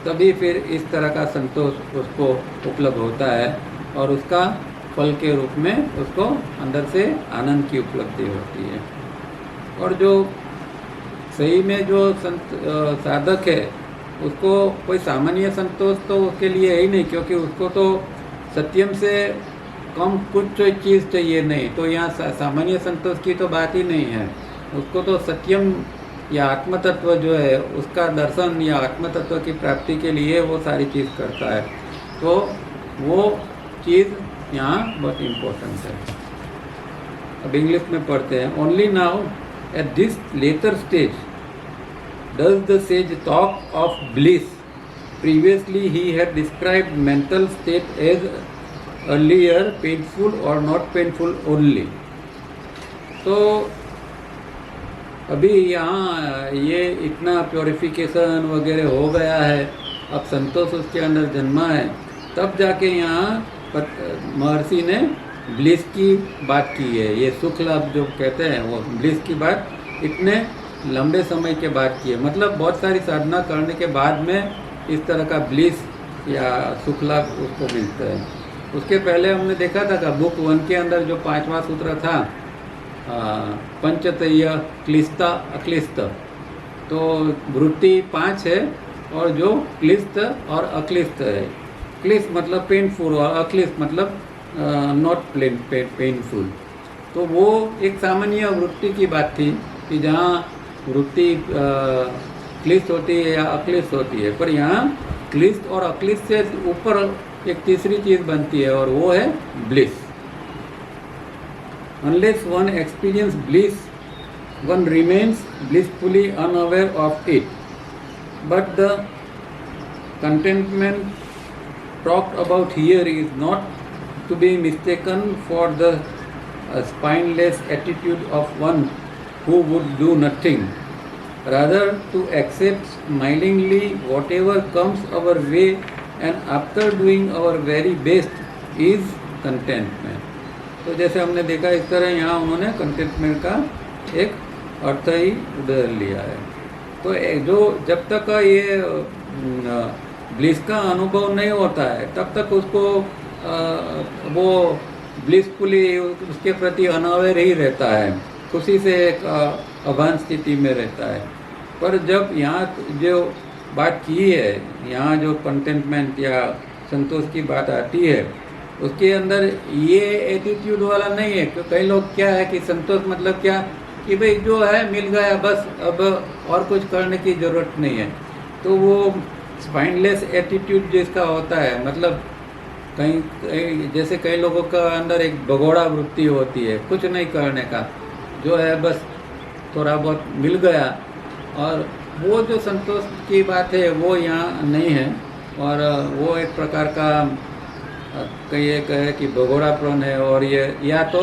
तभी फिर इस तरह का संतोष उसको उपलब्ध होता है, और उसका फल के रूप में उसको अंदर से आनंद की उपलब्धि होती है। और जो सही में जो साधक है उसको कोई सामान्य संतोष तो उसके लिए है ही नहीं, क्योंकि उसको तो सत्यम से कम कुछ चीज़ चाहिए नहीं। तो यहाँ सामान्य संतोष की तो बात ही नहीं है। उसको तो सत्यम या आत्मतत्व जो है उसका दर्शन या आत्मतत्व की प्राप्ति के लिए वो सारी चीज़ करता है। तो वो चीज़ यहाँ बहुत इम्पोर्टेंट है। अब इंग्लिश में पढ़ते हैं। Only now at this later stage does the sage talk of bliss. Previously he had described mental state as earlier painful or not painful only. तो अभी यहाँ ये इतना प्योरिफिकेशन वगैरह हो गया है, अब संतोष उसके अंदर जन्मा है, तब जाके यहाँ महर्षि ने ब्लिस की बात की है। ये सुख लाभ जो कहते हैं वो ब्लिस की बात इतने लंबे समय के बाद की है। मतलब बहुत सारी साधना करने के बाद में इस तरह का ब्लिस या सुख लाभ उसको मिलता है। उसके पहले हमने देखा था कि बुक 1 के अंदर जो 5वां सूत्र था, पंचतय क्लिष्टा अक्लिष्ट, तो वृत्ति 5 है और जो क्लिष्ट और अक्लिष्ट है। क्लिष्ट मतलब पेनफुल और अक्लिष्ट मतलब नॉट पेनफुल। तो वो एक सामान्य वृत्ति की बात थी कि जहाँ वृत्ति क्लिष्ट होती है या अक्लिष्ट होती है, पर यहाँ क्लिष्ट और अक्लिष्ट से ऊपर एक तीसरी चीज़ बनती है और वो है bliss. Unless one experience bliss, one remains blissfully unaware of it. But the contentment talked about here is not to be mistaken for the spineless attitude of one who would do nothing. Rather, to accept smilingly whatever comes our way and after doing our very best is contentment. तो जैसे हमने देखा इस तरह यहाँ उन्होंने containment का एक अर्थ ही उधर लिया है। तो जो जब तक ये ब्लिस का अनुभव नहीं होता है तब तक उसको वो ब्लिसफुली उसके प्रति अनअवेयर ही रहता है, खुशी से एक अभान स्थिति में रहता है। पर जब यहाँ जो बात की है, यहाँ जो कंटेंटमेंट या संतोष की बात आती है, उसके अंदर ये एटीट्यूड वाला नहीं है। तो कई लोग क्या है कि संतोष मतलब क्या कि भाई जो है मिल गया बस, अब और कुछ करने की ज़रूरत नहीं है। तो वो स्पाइनलेस एटीट्यूड जिसका होता है, मतलब कहीं जैसे कई लोगों का अंदर एक भगोड़ा वृत्ति होती है कुछ नहीं करने का, जो है बस थोड़ा बहुत मिल गया, और वो जो संतोष की बात है वो यहाँ नहीं है। और वो एक प्रकार का कहिए कहे कि भगोड़ापन है, और ये या तो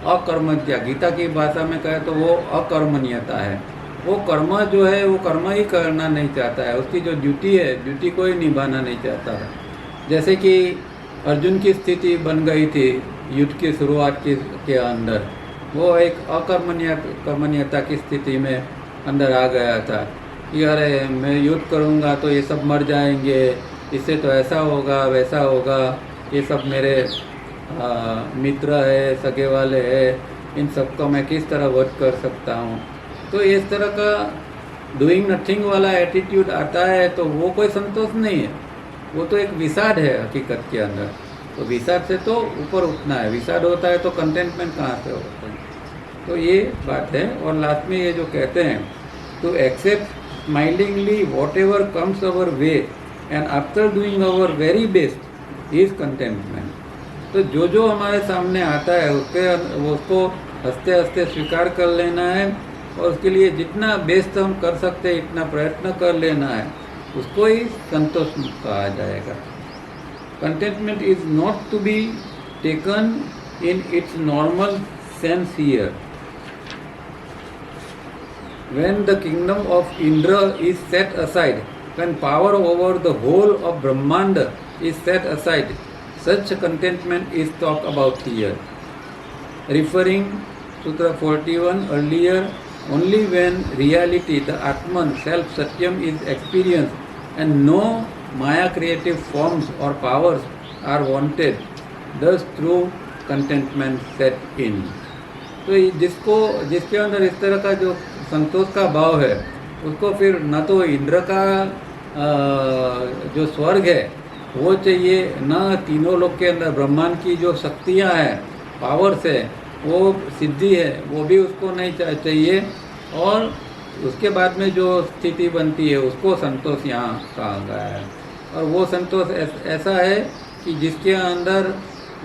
अकर्मण्यता, गीता की भाषा में कहे तो वो अकर्मण्यता है। वो कर्म जो है वो कर्म ही करना नहीं चाहता है, उसकी जो ड्यूटी है ड्यूटी को ही निभाना नहीं चाहता है। जैसे कि अर्जुन की स्थिति बन गई थी युद्ध की शुरुआत के अंदर, वो एक अकर्मण्यता की स्थिति में अंदर आ गया था कि अरे मैं युद्ध करूँगा तो ये सब मर जाएंगे, इससे तो ऐसा होगा वैसा होगा, ये सब मेरे मित्र है, सगे वाले हैं, इन सबको मैं किस तरह वध कर सकता हूँ। तो इस तरह का डूइंग नथिंग वाला एटीट्यूड आता है तो वो कोई संतोष नहीं है, वो तो एक विषाद है हकीकत के अंदर। तो विषाद से तो ऊपर उठना है, विषाद होता है तो कंटेंटमेंट कहाँ से होता है। तो ये बात है। और लास्ट में ये जो कहते हैं to accept smilingly whatever comes our way and after doing our very best is contentment. तो जो हमारे सामने आता है उसको हंसते हंसते स्वीकार कर लेना है, और उसके लिए जितना बेस्ट हम कर सकते हैं इतना प्रयत्न कर लेना है, उसको ही संतोष कहा जाएगा। Contentment is not to be taken in its normal sense here. When the kingdom of Indra is set aside, when power over the whole of Brahmanda is set aside, such contentment is talked about here. Referring Sutra 41 earlier, only when reality, the Atman, self Satyam is experienced and no Maya creative forms or powers are wanted, thus true contentment set in. तो जिसके अंदर इस तरह का जो संतोष का भाव है, उसको फिर न तो इंद्र का जो स्वर्ग है वो चाहिए, न तीनों लोक के अंदर ब्रह्मांड की जो शक्तियाँ हैं, पावर्स है, वो सिद्धि है, वो भी उसको नहीं चाहिए। और उसके बाद में जो स्थिति बनती है उसको संतोष यहाँ कहा गया है। और वो संतोष ऐसा है कि जिसके अंदर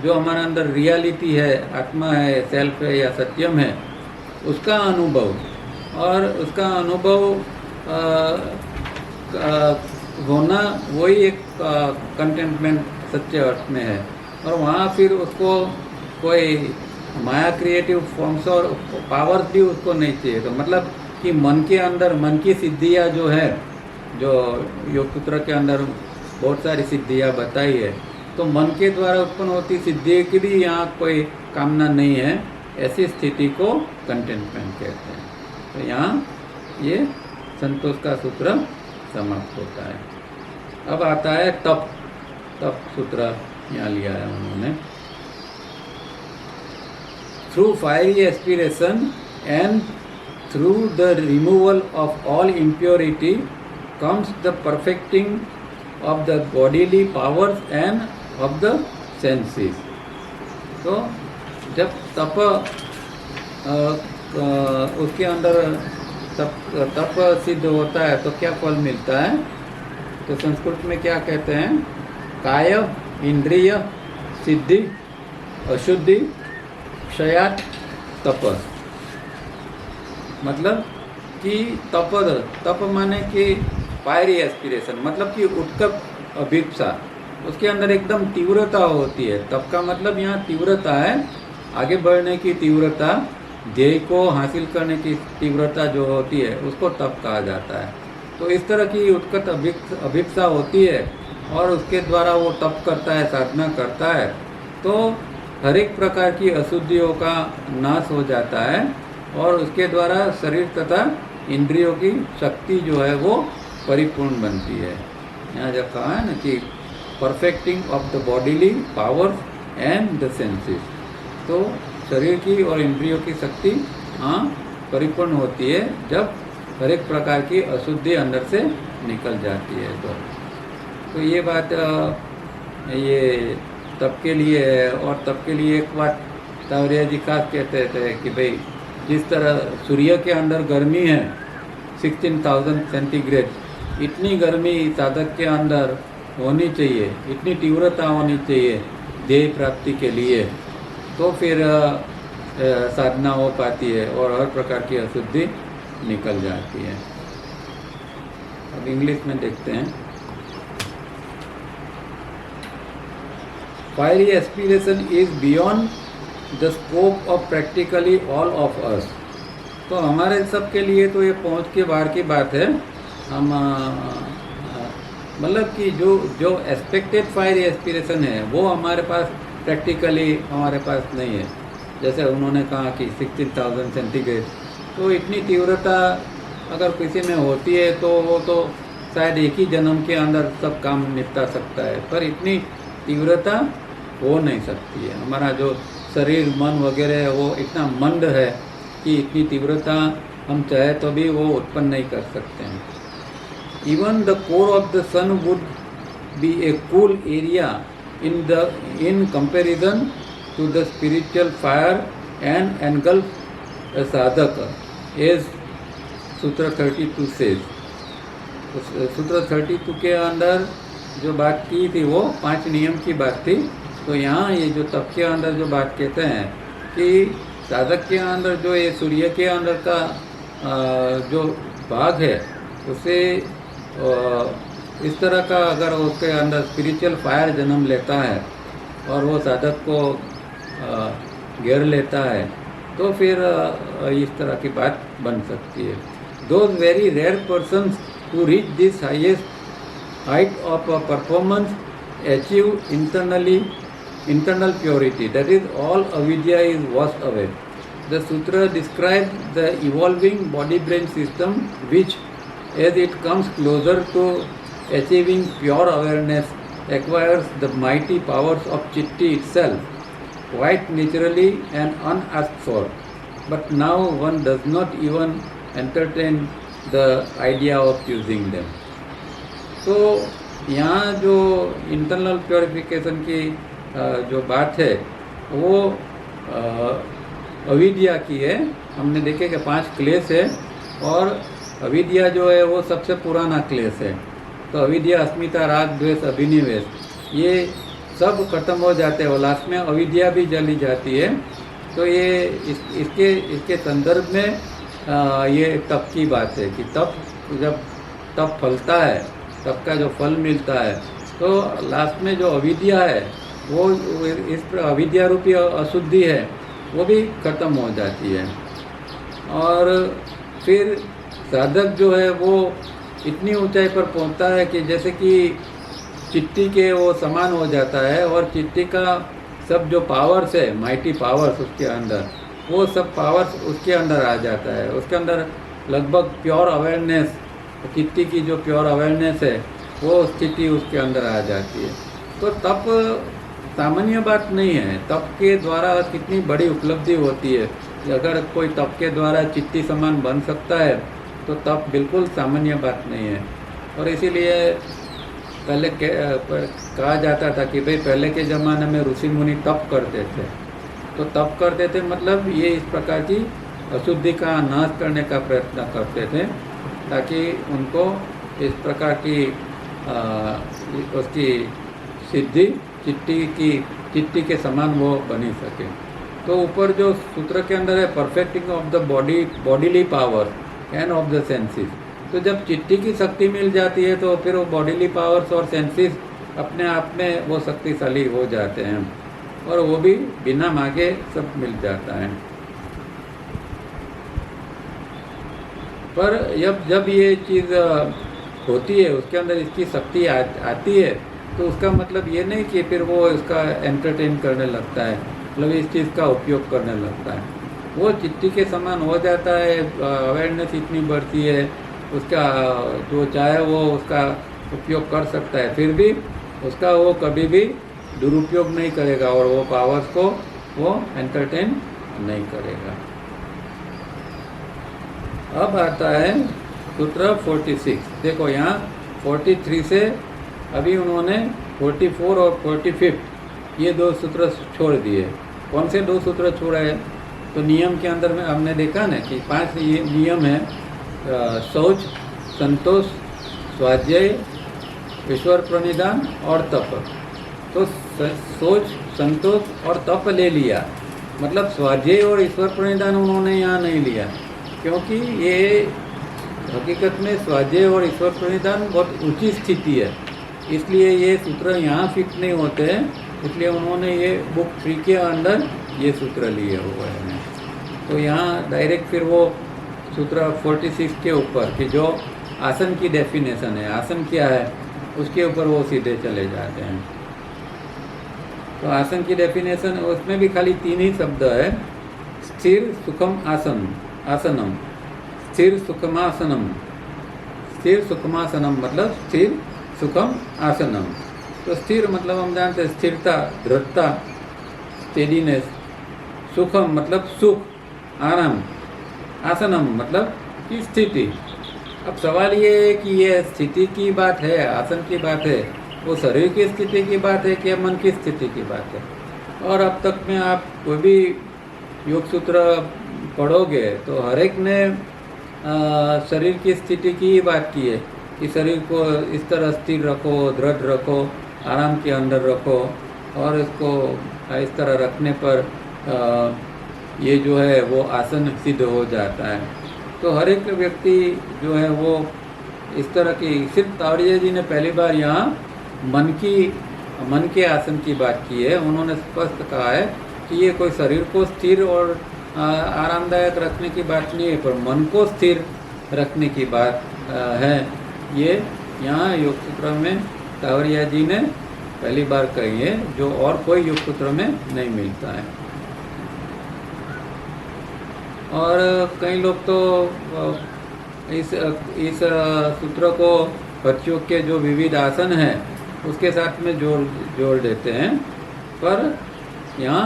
जो हमारे अंदर रियलिटी है, आत्मा है, सेल्फ है या सत्यम है, उसका अनुभव, और उसका अनुभव होना वही एक कंटेंटमेंट सच्चे अर्थ में है। और वहाँ फिर उसको कोई माया क्रिएटिव फॉर्म्स और पावर्स भी उसको नहीं चाहिए। तो मतलब कि मन के अंदर मन की सिद्धियाँ जो है, जो योग सूत्र के अंदर बहुत सारी सिद्धियाँ बताई है, तो मन के द्वारा उत्पन्न होती सिद्धि की भी यहाँ कोई कामना नहीं है, ऐसी स्थिति को कंटेंटमेंट कहते हैं। तो यहाँ ये संतोष का सूत्र समाप्त होता है। अब आता है तप सूत्र यहाँ लिया है उन्होंने। Through fiery aspiration and through the removal of all impurity comes the perfecting of the bodily powers end of the senses. तो जब तप उसके अंदर तप सिद्ध होता है तो क्या फल मिलता है? तो संस्कृत में क्या कहते हैं? काय इंद्रिय सिद्धि अशुद्धि क्षयात तपस, मतलब कि तप माने कि फायरी एस्पिरेशन, मतलब कि उत्कट अभिप्सा, उसके अंदर एकदम तीव्रता होती है। तप का मतलब यहाँ तीव्रता है, आगे बढ़ने की तीव्रता, ध्येय को हासिल करने की तीव्रता जो होती है उसको तप कहा जाता है। तो इस तरह की उत्कट अभिप्सा होती है और उसके द्वारा वो तप करता है, साधना करता है, तो हर एक प्रकार की अशुद्धियों का नाश हो जाता है और उसके द्वारा शरीर तथा इंद्रियों की शक्ति जो है वो परिपूर्ण बनती है। यहाँ जब कहा है ना कि perfecting of the bodily powers and the senses, तो शरीर की और इंद्रियों की शक्ति परिपूर्ण होती है जब हर एक प्रकार की अशुद्धि अंदर से निकल जाती है। तो ये बात ये तप के लिए है। और तप के लिए एक बात तावरिया जी खास कहते थे कि भाई जिस तरह सूर्य के अंदर गर्मी है 16,000 सेंटीग्रेड, इतनी गर्मी साधक के अंदर होनी चाहिए, इतनी तीव्रता होनी चाहिए ध्येय प्राप्ति के लिए, तो फिर साधना हो पाती है और हर प्रकार की अशुद्धि निकल जाती है। अब इंग्लिश में देखते हैं। Fiery aspiration is beyond the scope of practically all of us. तो हमारे सब के लिए तो ये पहुंच के बाहर की बात है। हम मतलब कि जो एक्सपेक्टेड फायर एस्पिरेशन है वो हमारे पास प्रैक्टिकली हमारे पास नहीं है। जैसे उन्होंने कहा कि 16,000 सेंटीग्रेड, तो इतनी तीव्रता अगर किसी में होती है तो वो तो शायद एक ही जन्म के अंदर सब काम निपटा सकता है, पर इतनी तीव्रता हो नहीं सकती है। हमारा जो शरीर मन वगैरह है वो इतना मंद है कि इतनी तीव्रता हम चाहे तो भी वो उत्पन्न नहीं कर सकते हैं। Even the core of the sun would be a cool area in comparison to the spiritual fire and engulf a sadhaka, as सूत्र 32 says। सूत्र 32 के अंदर जो बात की थी वो 5 नियम की बात थी। तो यहाँ ये जो तप के अंदर जो बात कहते हैं कि साधक के अंदर जो ये सूर्य के अंदर का जो भाग है उसे इस तरह का अगर उसके अंदर स्पिरिचुअल फायर जन्म लेता है और वो साधक को घेर लेता है तो फिर इस तरह की बात बन सकती है। Those very rare persons who reach this highest height of performance achieve internal purity, that is all avidya is washed away. The sutra describes the evolving body-brain system which, as it comes closer to achieving pure awareness, acquires the mighty powers of Chitti itself, quite naturally and unasked for. But now one does not even entertain the idea of using them. तो यहाँ जो internal purification की जो बात है वो अविद्या की है। हमने देखे कि 5 क्लेश है और अविद्या जो है वो सबसे पुराना क्लेश है। तो अविद्या, अस्मिता, राग, द्वेष, अभिनिवेश, ये सब खत्म हो जाते हैं और लास्ट में अविद्या भी जली जाती है। तो ये इसके संदर्भ में ये तप की बात है कि तप जब तप फलता है, तप का जो फल मिलता है, तो लास्ट में जो अविद्या है वो इस अविद्या रूपी अशुद्धि है वो भी खत्म हो जाती है। और फिर साधक जो है वो इतनी ऊंचाई पर पहुंचता है कि जैसे कि चिट्टी के वो समान हो जाता है और चिट्टी का सब जो पावर्स है, माइटी पावर्स उसके अंदर, वो सब पावर्स उसके अंदर आ जाता है। उसके अंदर लगभग प्योर अवेयरनेस, चिट्टी की जो प्योर अवेयरनेस है वो स्थिति उसके अंदर आ जाती है। तो तप सामान्य बात नहीं है। तप के द्वारा कितनी बड़ी उपलब्धि होती है। अगर कोई तप के द्वारा चिट्टी समान बन सकता है तो तप बिल्कुल सामान्य बात नहीं है। और इसीलिए पहले कहा जाता था कि भाई पहले के ज़माने में ऋषि मुनि तप करते थे। तो तप करते थे मतलब ये इस प्रकार की अशुद्धि का नाश करने का प्रयत्न करते थे ताकि उनको इस प्रकार की उसकी सिद्धि चिट्टी के समान वो बनी सके। तो ऊपर जो सूत्र के अंदर है perfecting of the bodily power end of the senses. तो जब चिट्ठी की शक्ति मिल जाती है तो फिर वो बॉडीली पावर्स और सेंसेस अपने आप में वो शक्तिशाली हो जाते हैं, और वो भी बिना मांगे सब मिल जाता है। पर जब ये चीज़ होती है, उसके अंदर इसकी शक्ति आती है, तो उसका मतलब ये नहीं कि फिर वो इसका एंटरटेन करने लगता है, मतलब इस चीज़ का उपयोग करने लगता है। वो चिट्ठी के समान हो जाता है, अवेयरनेस इतनी बढ़ती है, उसका जो चाहे वो उसका उपयोग कर सकता है, फिर भी उसका वो कभी भी दुरुपयोग नहीं करेगा और वो पावर्स को वो एंटरटेन नहीं करेगा। अब आता है सूत्र 46। देखो यहाँ 43 से अभी उन्होंने 44 और 45 ये दो सूत्र छोड़ दिए। कौन से दो सूत्र छोड़ा है? तो नियम के अंदर में हमने देखा ना कि 5 ये नियम है, शौच, संतोष, स्वाध्याय, ईश्वर प्रणिधान और तप। तो सोच, संतोष और तप ले लिया, मतलब स्वाध्याय और ईश्वर प्रणिधान उन्होंने यहाँ नहीं लिया, क्योंकि ये हकीकत में स्वाध्याय और ईश्वर प्रणिधान बहुत ऊंची स्थिति है, इसलिए ये सूत्र यहाँ फिट नहीं होते हैं, इसलिए उन्होंने ये बुक 3 के अंदर ये सूत्र लिए हुए हैं। तो यहाँ डायरेक्ट फिर वो सूत्र 46 के ऊपर कि जो आसन की डेफिनेशन है, आसन क्या है, उसके ऊपर वो सीधे चले जाते हैं। तो आसन की डेफिनेशन उसमें भी खाली 3 ही शब्द है, स्थिर सुखम आसन, आसनम, स्थिर सुखमासनम। स्थिर सुखमासनम मतलब स्थिर सुखम आसनम। तो स्थिर मतलब हम जानते हैं स्थिरता, दृढ़ता, स्टेडीनेस। सुखम मतलब सुख, आराम। आसनम मतलब की स्थिति। अब सवाल ये है कि ये स्थिति की बात है, आसन की बात है, वो शरीर की स्थिति की बात है कि मन की स्थिति की बात है? और अब तक में आप कोई भी योग सूत्र पढ़ोगे तो हर एक ने शरीर की स्थिति की ही बात की है कि शरीर को इस तरह स्थिर रखो, दृढ़ रखो, आराम के अंदर रखो, और इसको इस तरह रखने पर ये जो है वो आसन सिद्ध हो जाता है। तो हर एक व्यक्ति जो है वो इस तरह की, सिर्फ तावड़िया जी ने पहली बार यहाँ मन के आसन की बात की है। उन्होंने स्पष्ट कहा है कि ये कोई शरीर को स्थिर और आरामदायक रखने की बात नहीं है, पर मन को स्थिर रखने की बात है। ये यहाँ योग सूत्र में तावड़िया जी ने पहली बार कही है, जो और कोई योग सूत्र में नहीं मिलता है। और कई लोग तो इस सूत्र को बच्चों के जो विविध आसन हैं उसके साथ में जोड़ देते हैं, पर यहाँ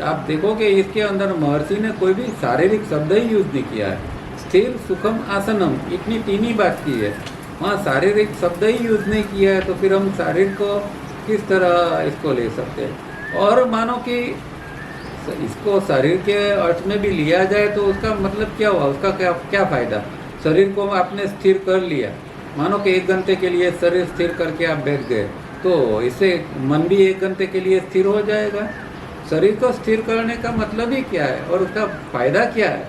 आप देखोगे इसके अंदर महर्षि ने कोई भी शारीरिक शब्द ही यूज नहीं किया है। स्थिर सुखम आसनम इतनी 3 ही बात की है, वहाँ शारीरिक शब्द ही यूज नहीं किया है, तो फिर हम शारीर को किस तरह इसको ले सकते हैं? और मानो कि इसको शरीर के अर्थ में भी लिया जाए तो उसका मतलब क्या हुआ, उसका क्या फ़ायदा? शरीर को आपने स्थिर कर लिया, मानो कि 1 घंटे के लिए शरीर स्थिर करके आप बैठ गए, तो इससे मन भी 1 घंटे के लिए स्थिर हो जाएगा। शरीर को स्थिर करने का मतलब ही क्या है और उसका फ़ायदा क्या है?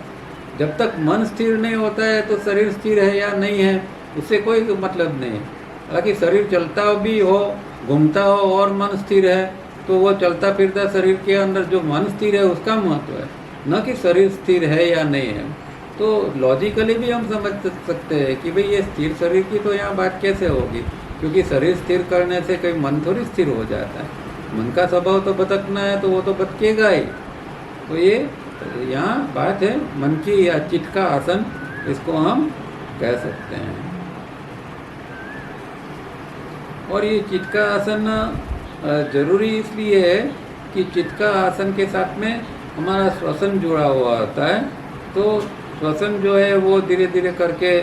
जब तक मन स्थिर नहीं होता है तो शरीर स्थिर है या नहीं है उससे कोई मतलब नहीं है। हालांकि शरीर चलता भी हो, घूमता हो और मन स्थिर है, तो वो चलता फिरता शरीर के अंदर जो मन स्थिर है उसका महत्व है, न कि शरीर स्थिर है या नहीं है। तो लॉजिकली भी हम समझ सकते हैं कि भाई ये स्थिर शरीर की तो यहाँ बात कैसे होगी, क्योंकि शरीर स्थिर करने से कोई मन थोड़ी स्थिर हो जाता है। मन का स्वभाव तो भटकना है, तो वो तो भटकेगा ही। तो ये यहाँ बात है मन की, या चित्त का आसन इसको हम कह सकते हैं। और ये चित्त का आसन जरूरी इसलिए है कि चित्त का आसन के साथ में हमारा श्वसन जुड़ा हुआ होता है। तो श्वसन जो है वो धीरे धीरे करके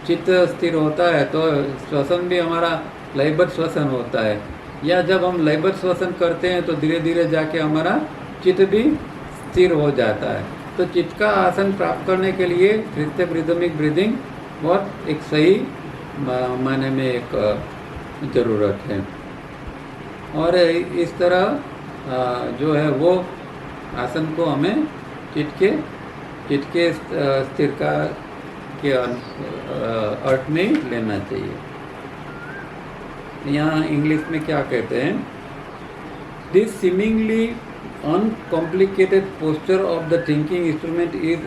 चित्त स्थिर होता है, तो श्वसन भी हमारा लयबद्ध श्वसन होता है। या जब हम लयबद्ध श्वसन करते हैं तो धीरे धीरे जाके हमारा चित्त भी स्थिर हो जाता है। तो चित्त का आसन प्राप्त करने के लिए रिथिक रिदमिक ब्रीदिंग बहुत एक सही मायने में एक ज़रूरत है। और इस तरह जो है वो आसन को हमें चित्त के स्थिरता के अर्थ में लेना चाहिए। यहाँ इंग्लिश में क्या कहते हैं, this seemingly uncomplicated posture of the thinking instrument is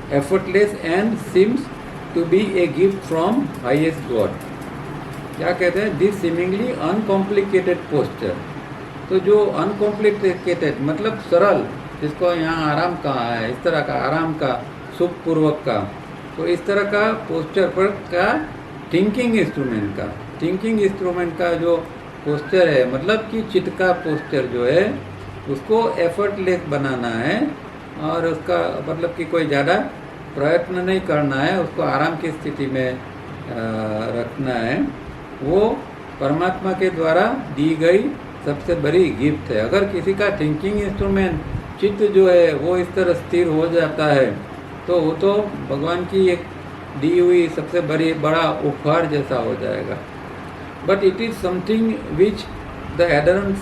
effortless and seems to be a gift from highest God। क्या कहते हैं, दिस सीमिंगली अनकॉम्प्लिकेटेड पोस्चर। तो जो अनकॉम्प्लिकेटेड मतलब सरल, जिसको यहाँ आराम कहा है, इस तरह का आराम का, सुखपूर्वक का, तो इस तरह का पोस्चर पर का थिंकिंग इंस्ट्रूमेंट का जो पोस्चर है, मतलब कि चित्त का पोस्चर जो है उसको एफर्टलेस बनाना है, और उसका मतलब कि कोई ज़्यादा प्रयत्न नहीं करना है, उसको आराम की स्थिति में रखना है। वो परमात्मा के द्वारा दी गई सबसे बड़ी गिफ्ट है। अगर किसी का थिंकिंग इंस्ट्रूमेंट चित्त जो है वो इस तरह स्थिर हो जाता है तो वो तो भगवान की एक दी हुई सबसे बड़ा उपहार जैसा हो जाएगा। But it is something which the adherent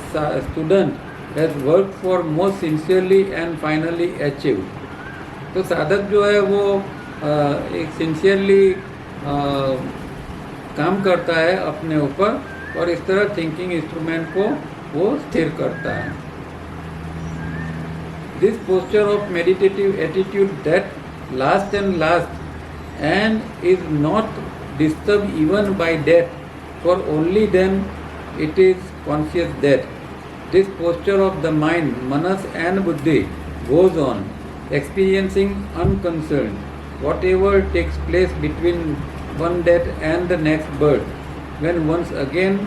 student has work for most sincerely and finally achieve. तो साधक जो है वो एक सिंसियरली काम करता है अपने ऊपर, और इस तरह थिंकिंग इंस्ट्रूमेंट को वो स्थिर करता है। This posture of meditative attitude that last and is not disturbed even by death, for only then it is conscious death. This posture of the mind, manas and buddhi goes on, experiencing unconcerned whatever takes place between one death and the next birth, when once again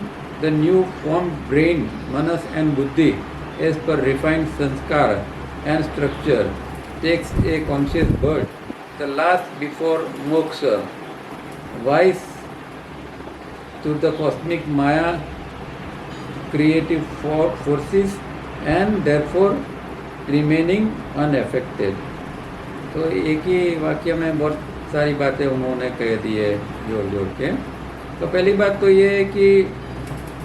the new formed brain, manas and buddhi, as per refined sanskara and structure, takes a conscious birth, the last before moksha, wise to the cosmic maya creative forces and therefore remaining unaffected। तो एक ही वाक्य में बहुत सारी बातें उन्होंने कह दी है जोड़ के। तो पहली बात तो ये है कि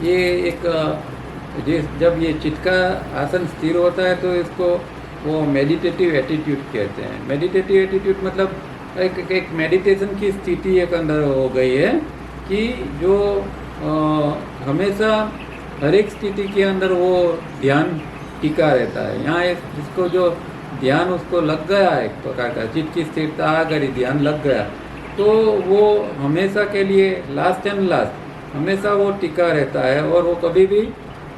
ये एक जब ये चित्त का आसन स्थिर होता है तो इसको वो मेडिटेटिव एटीट्यूड कहते हैं। मेडिटेटिव एटीट्यूड मतलब एक मेडिटेशन की स्थिति एक अंदर हो गई है कि जो हमेशा हर एक स्थिति के अंदर वो ध्यान टिका रहता है। यहाँ जिसको जो ध्यान उसको लग गया है, एक प्रकार का चित्त की स्थिरता आ गई, ध्यान लग गया, तो वो हमेशा के लिए लास्ट हमेशा वो टिका रहता है और वो कभी भी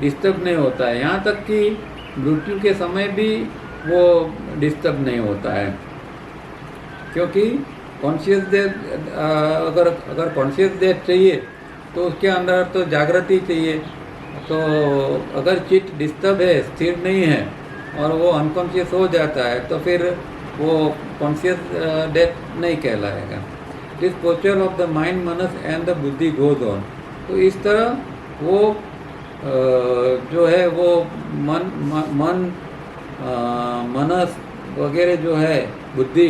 डिस्टर्ब नहीं होता है। यहाँ तक कि मृत्यु के समय भी वो डिस्टर्ब नहीं होता है, क्योंकि कॉन्शियस डेथ अगर कॉन्शियस डेथ चाहिए तो उसके अंदर तो जागृति चाहिए। तो अगर चित्त डिस्टर्ब है, स्थिर नहीं है और वो अनकॉन्शियस हो जाता है तो फिर वो कॉन्शियस डेथ नहीं कहलाएगा। This posture of the mind, Manas and the बुद्धि गोज ऑन। तो इस तरह वो जो है वो मनस वगैरह जो है, बुद्धि,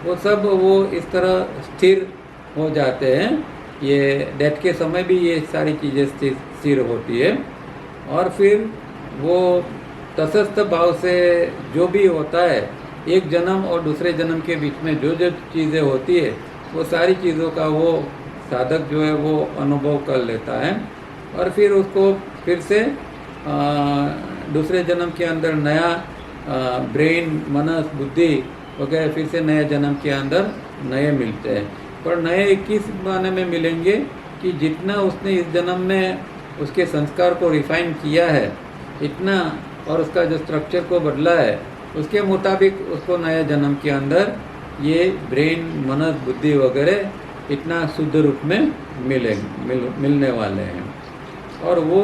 वो सब वो इस तरह स्थिर हो जाते हैं। ये डेथ के समय भी ये सारी चीज़ें स्थिर होती है। और फिर वो तटस्थ भाव से जो भी होता है, एक जन्म और दूसरे जन्म के बीच में जो जो चीज़ें होती है वो सारी चीज़ों का वो साधक जो है वो अनुभव कर लेता है। और फिर उसको फिर से दूसरे जन्म के अंदर नया ब्रेन, मनस, बुद्धि वगैरह फिर से नए जन्म के अंदर नए मिलते हैं। पर नए किस माने में मिलेंगे कि जितना उसने इस जन्म में उसके संस्कार को रिफाइन किया है इतना, और उसका जो स्ट्रक्चर को बदला है उसके मुताबिक उसको नए जन्म के अंदर ये ब्रेन, मनस, बुद्धि वगैरह इतना शुद्ध रूप में मिलने वाले हैं। और वो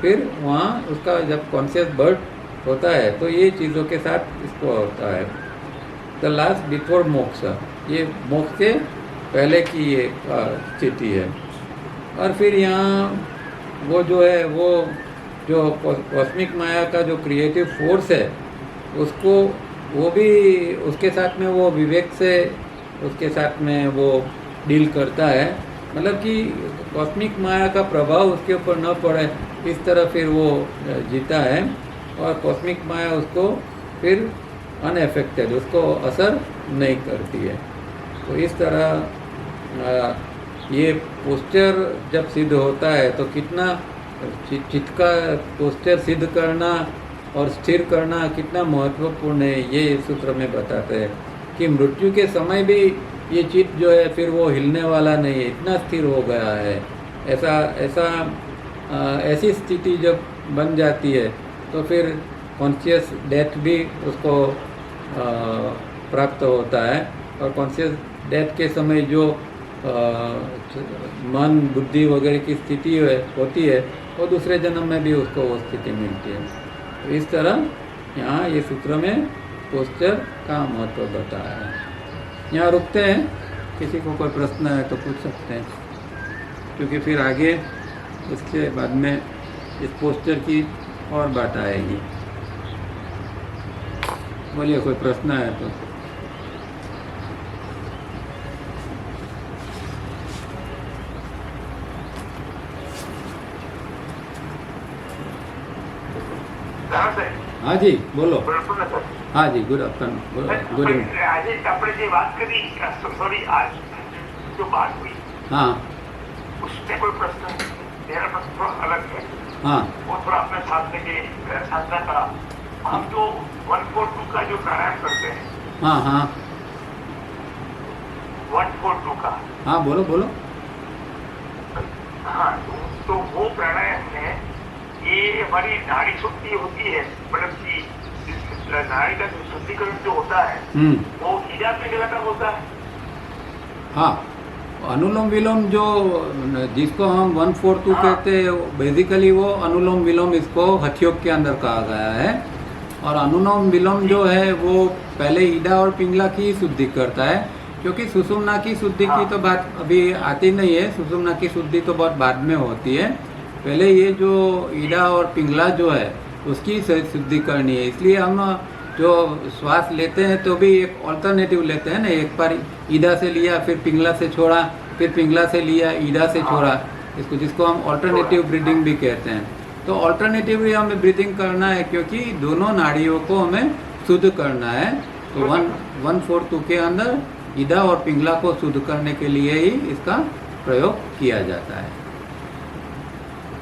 फिर वहाँ उसका जब कॉन्शियस बर्थ होता है तो ये चीज़ों के साथ इसको होता है। द लास्ट बिफोर मोक्ष, ये मोक्ष के पहले की ये स्थिति है। और फिर यहाँ वो जो है वो जो कॉस्मिक माया का जो क्रिएटिव फोर्स है उसको वो भी उसके साथ में वो विवेक से उसके साथ में वो डील करता है। मतलब कि कॉस्मिक माया का प्रभाव उसके ऊपर न पड़े, इस तरह फिर वो जीता है, और कॉस्मिक माया उसको फिर अनएफेक्टेड, उसको असर नहीं करती है। तो इस तरह ये पोस्चर जब सिद्ध होता है तो कितना चित्त का पोस्चर सिद्ध करना और स्थिर करना कितना महत्वपूर्ण है, ये सूत्र में बताते हैं कि मृत्यु के समय भी ये चित्त जो है फिर वो हिलने वाला नहीं है, इतना स्थिर हो गया है। ऐसी स्थिति जब बन जाती है तो फिर कॉन्शियस डेथ भी उसको प्राप्त होता है, और कॉन्शियस डेथ के समय जो मन बुद्धि वगैरह की स्थिति होती है वो दूसरे जन्म में भी उसको वो स्थिति मिलती है। तो इस तरह यहाँ ये सूत्र में पोस्चर का महत्व बताया है। यहाँ रुकते हैं, किसी को कोई प्रश्न है तो पूछ सकते हैं, क्योंकि फिर आगे इसके बाद में इस पोस्चर की और बात आएगी। बोलिए, कोई प्रश्न है तो। हाँ जी बोलो। हाँ जी, गुड आफ्टरनून, गुड इवनिंग। આજે આપણે જે વાત કરી, સોરી आज जो बात हुई, हाँ उसमें कोई प्रश्न, मेरा प्रश्न थोड़ा अलग है। हाँ वो थोड़ा अपने साधना का, हम जो 142 का जो प्राणायाम करते हैं, हाँ हाँ 142 का, हाँ बोलो बोलो। हाँ तो वो प्राणायाम में ये हमारी नाड़ी शुद्धि होती है, मतलब कि नाड़ी का शुद्धिकरण जो होता है वो ईजा पिंगला का होता है। हाँ, अनुलोम विलोम जो जिसको हम 142 कहते हैं, बेसिकली वो अनुलोम विलोम इसको हठयोग के अंदर कहा गया है। और अनुलोम विलोम जो है वो पहले ईडा और पिंगला की शुद्धि करता है, क्योंकि सुषुम्ना की शुद्धि की तो बात अभी आती नहीं है, सुषुम्ना की शुद्धि तो बहुत बाद में होती है। पहले ये जो ईडा और पिंगला जो है उसकी शुद्धि करनी है। इसलिए हम जो श्वास लेते हैं तो भी एक ऑल्टरनेटिव लेते हैं ना, एक बार ईडा से लिया फिर पिंगला से छोड़ा, फिर पिंगला से लिया ईडा से छोड़ा, इसको जिसको हम ऑल्टरनेटिव ब्रीदिंग भी कहते हैं। तो ऑल्टरनेटिवली हमें ब्रीदिंग करना है, क्योंकि दोनों नाड़ियों को हमें शुद्ध करना है। तो 142 के अंदर ईडा और पिंगला को शुद्ध करने के लिए ही इसका प्रयोग किया जाता है।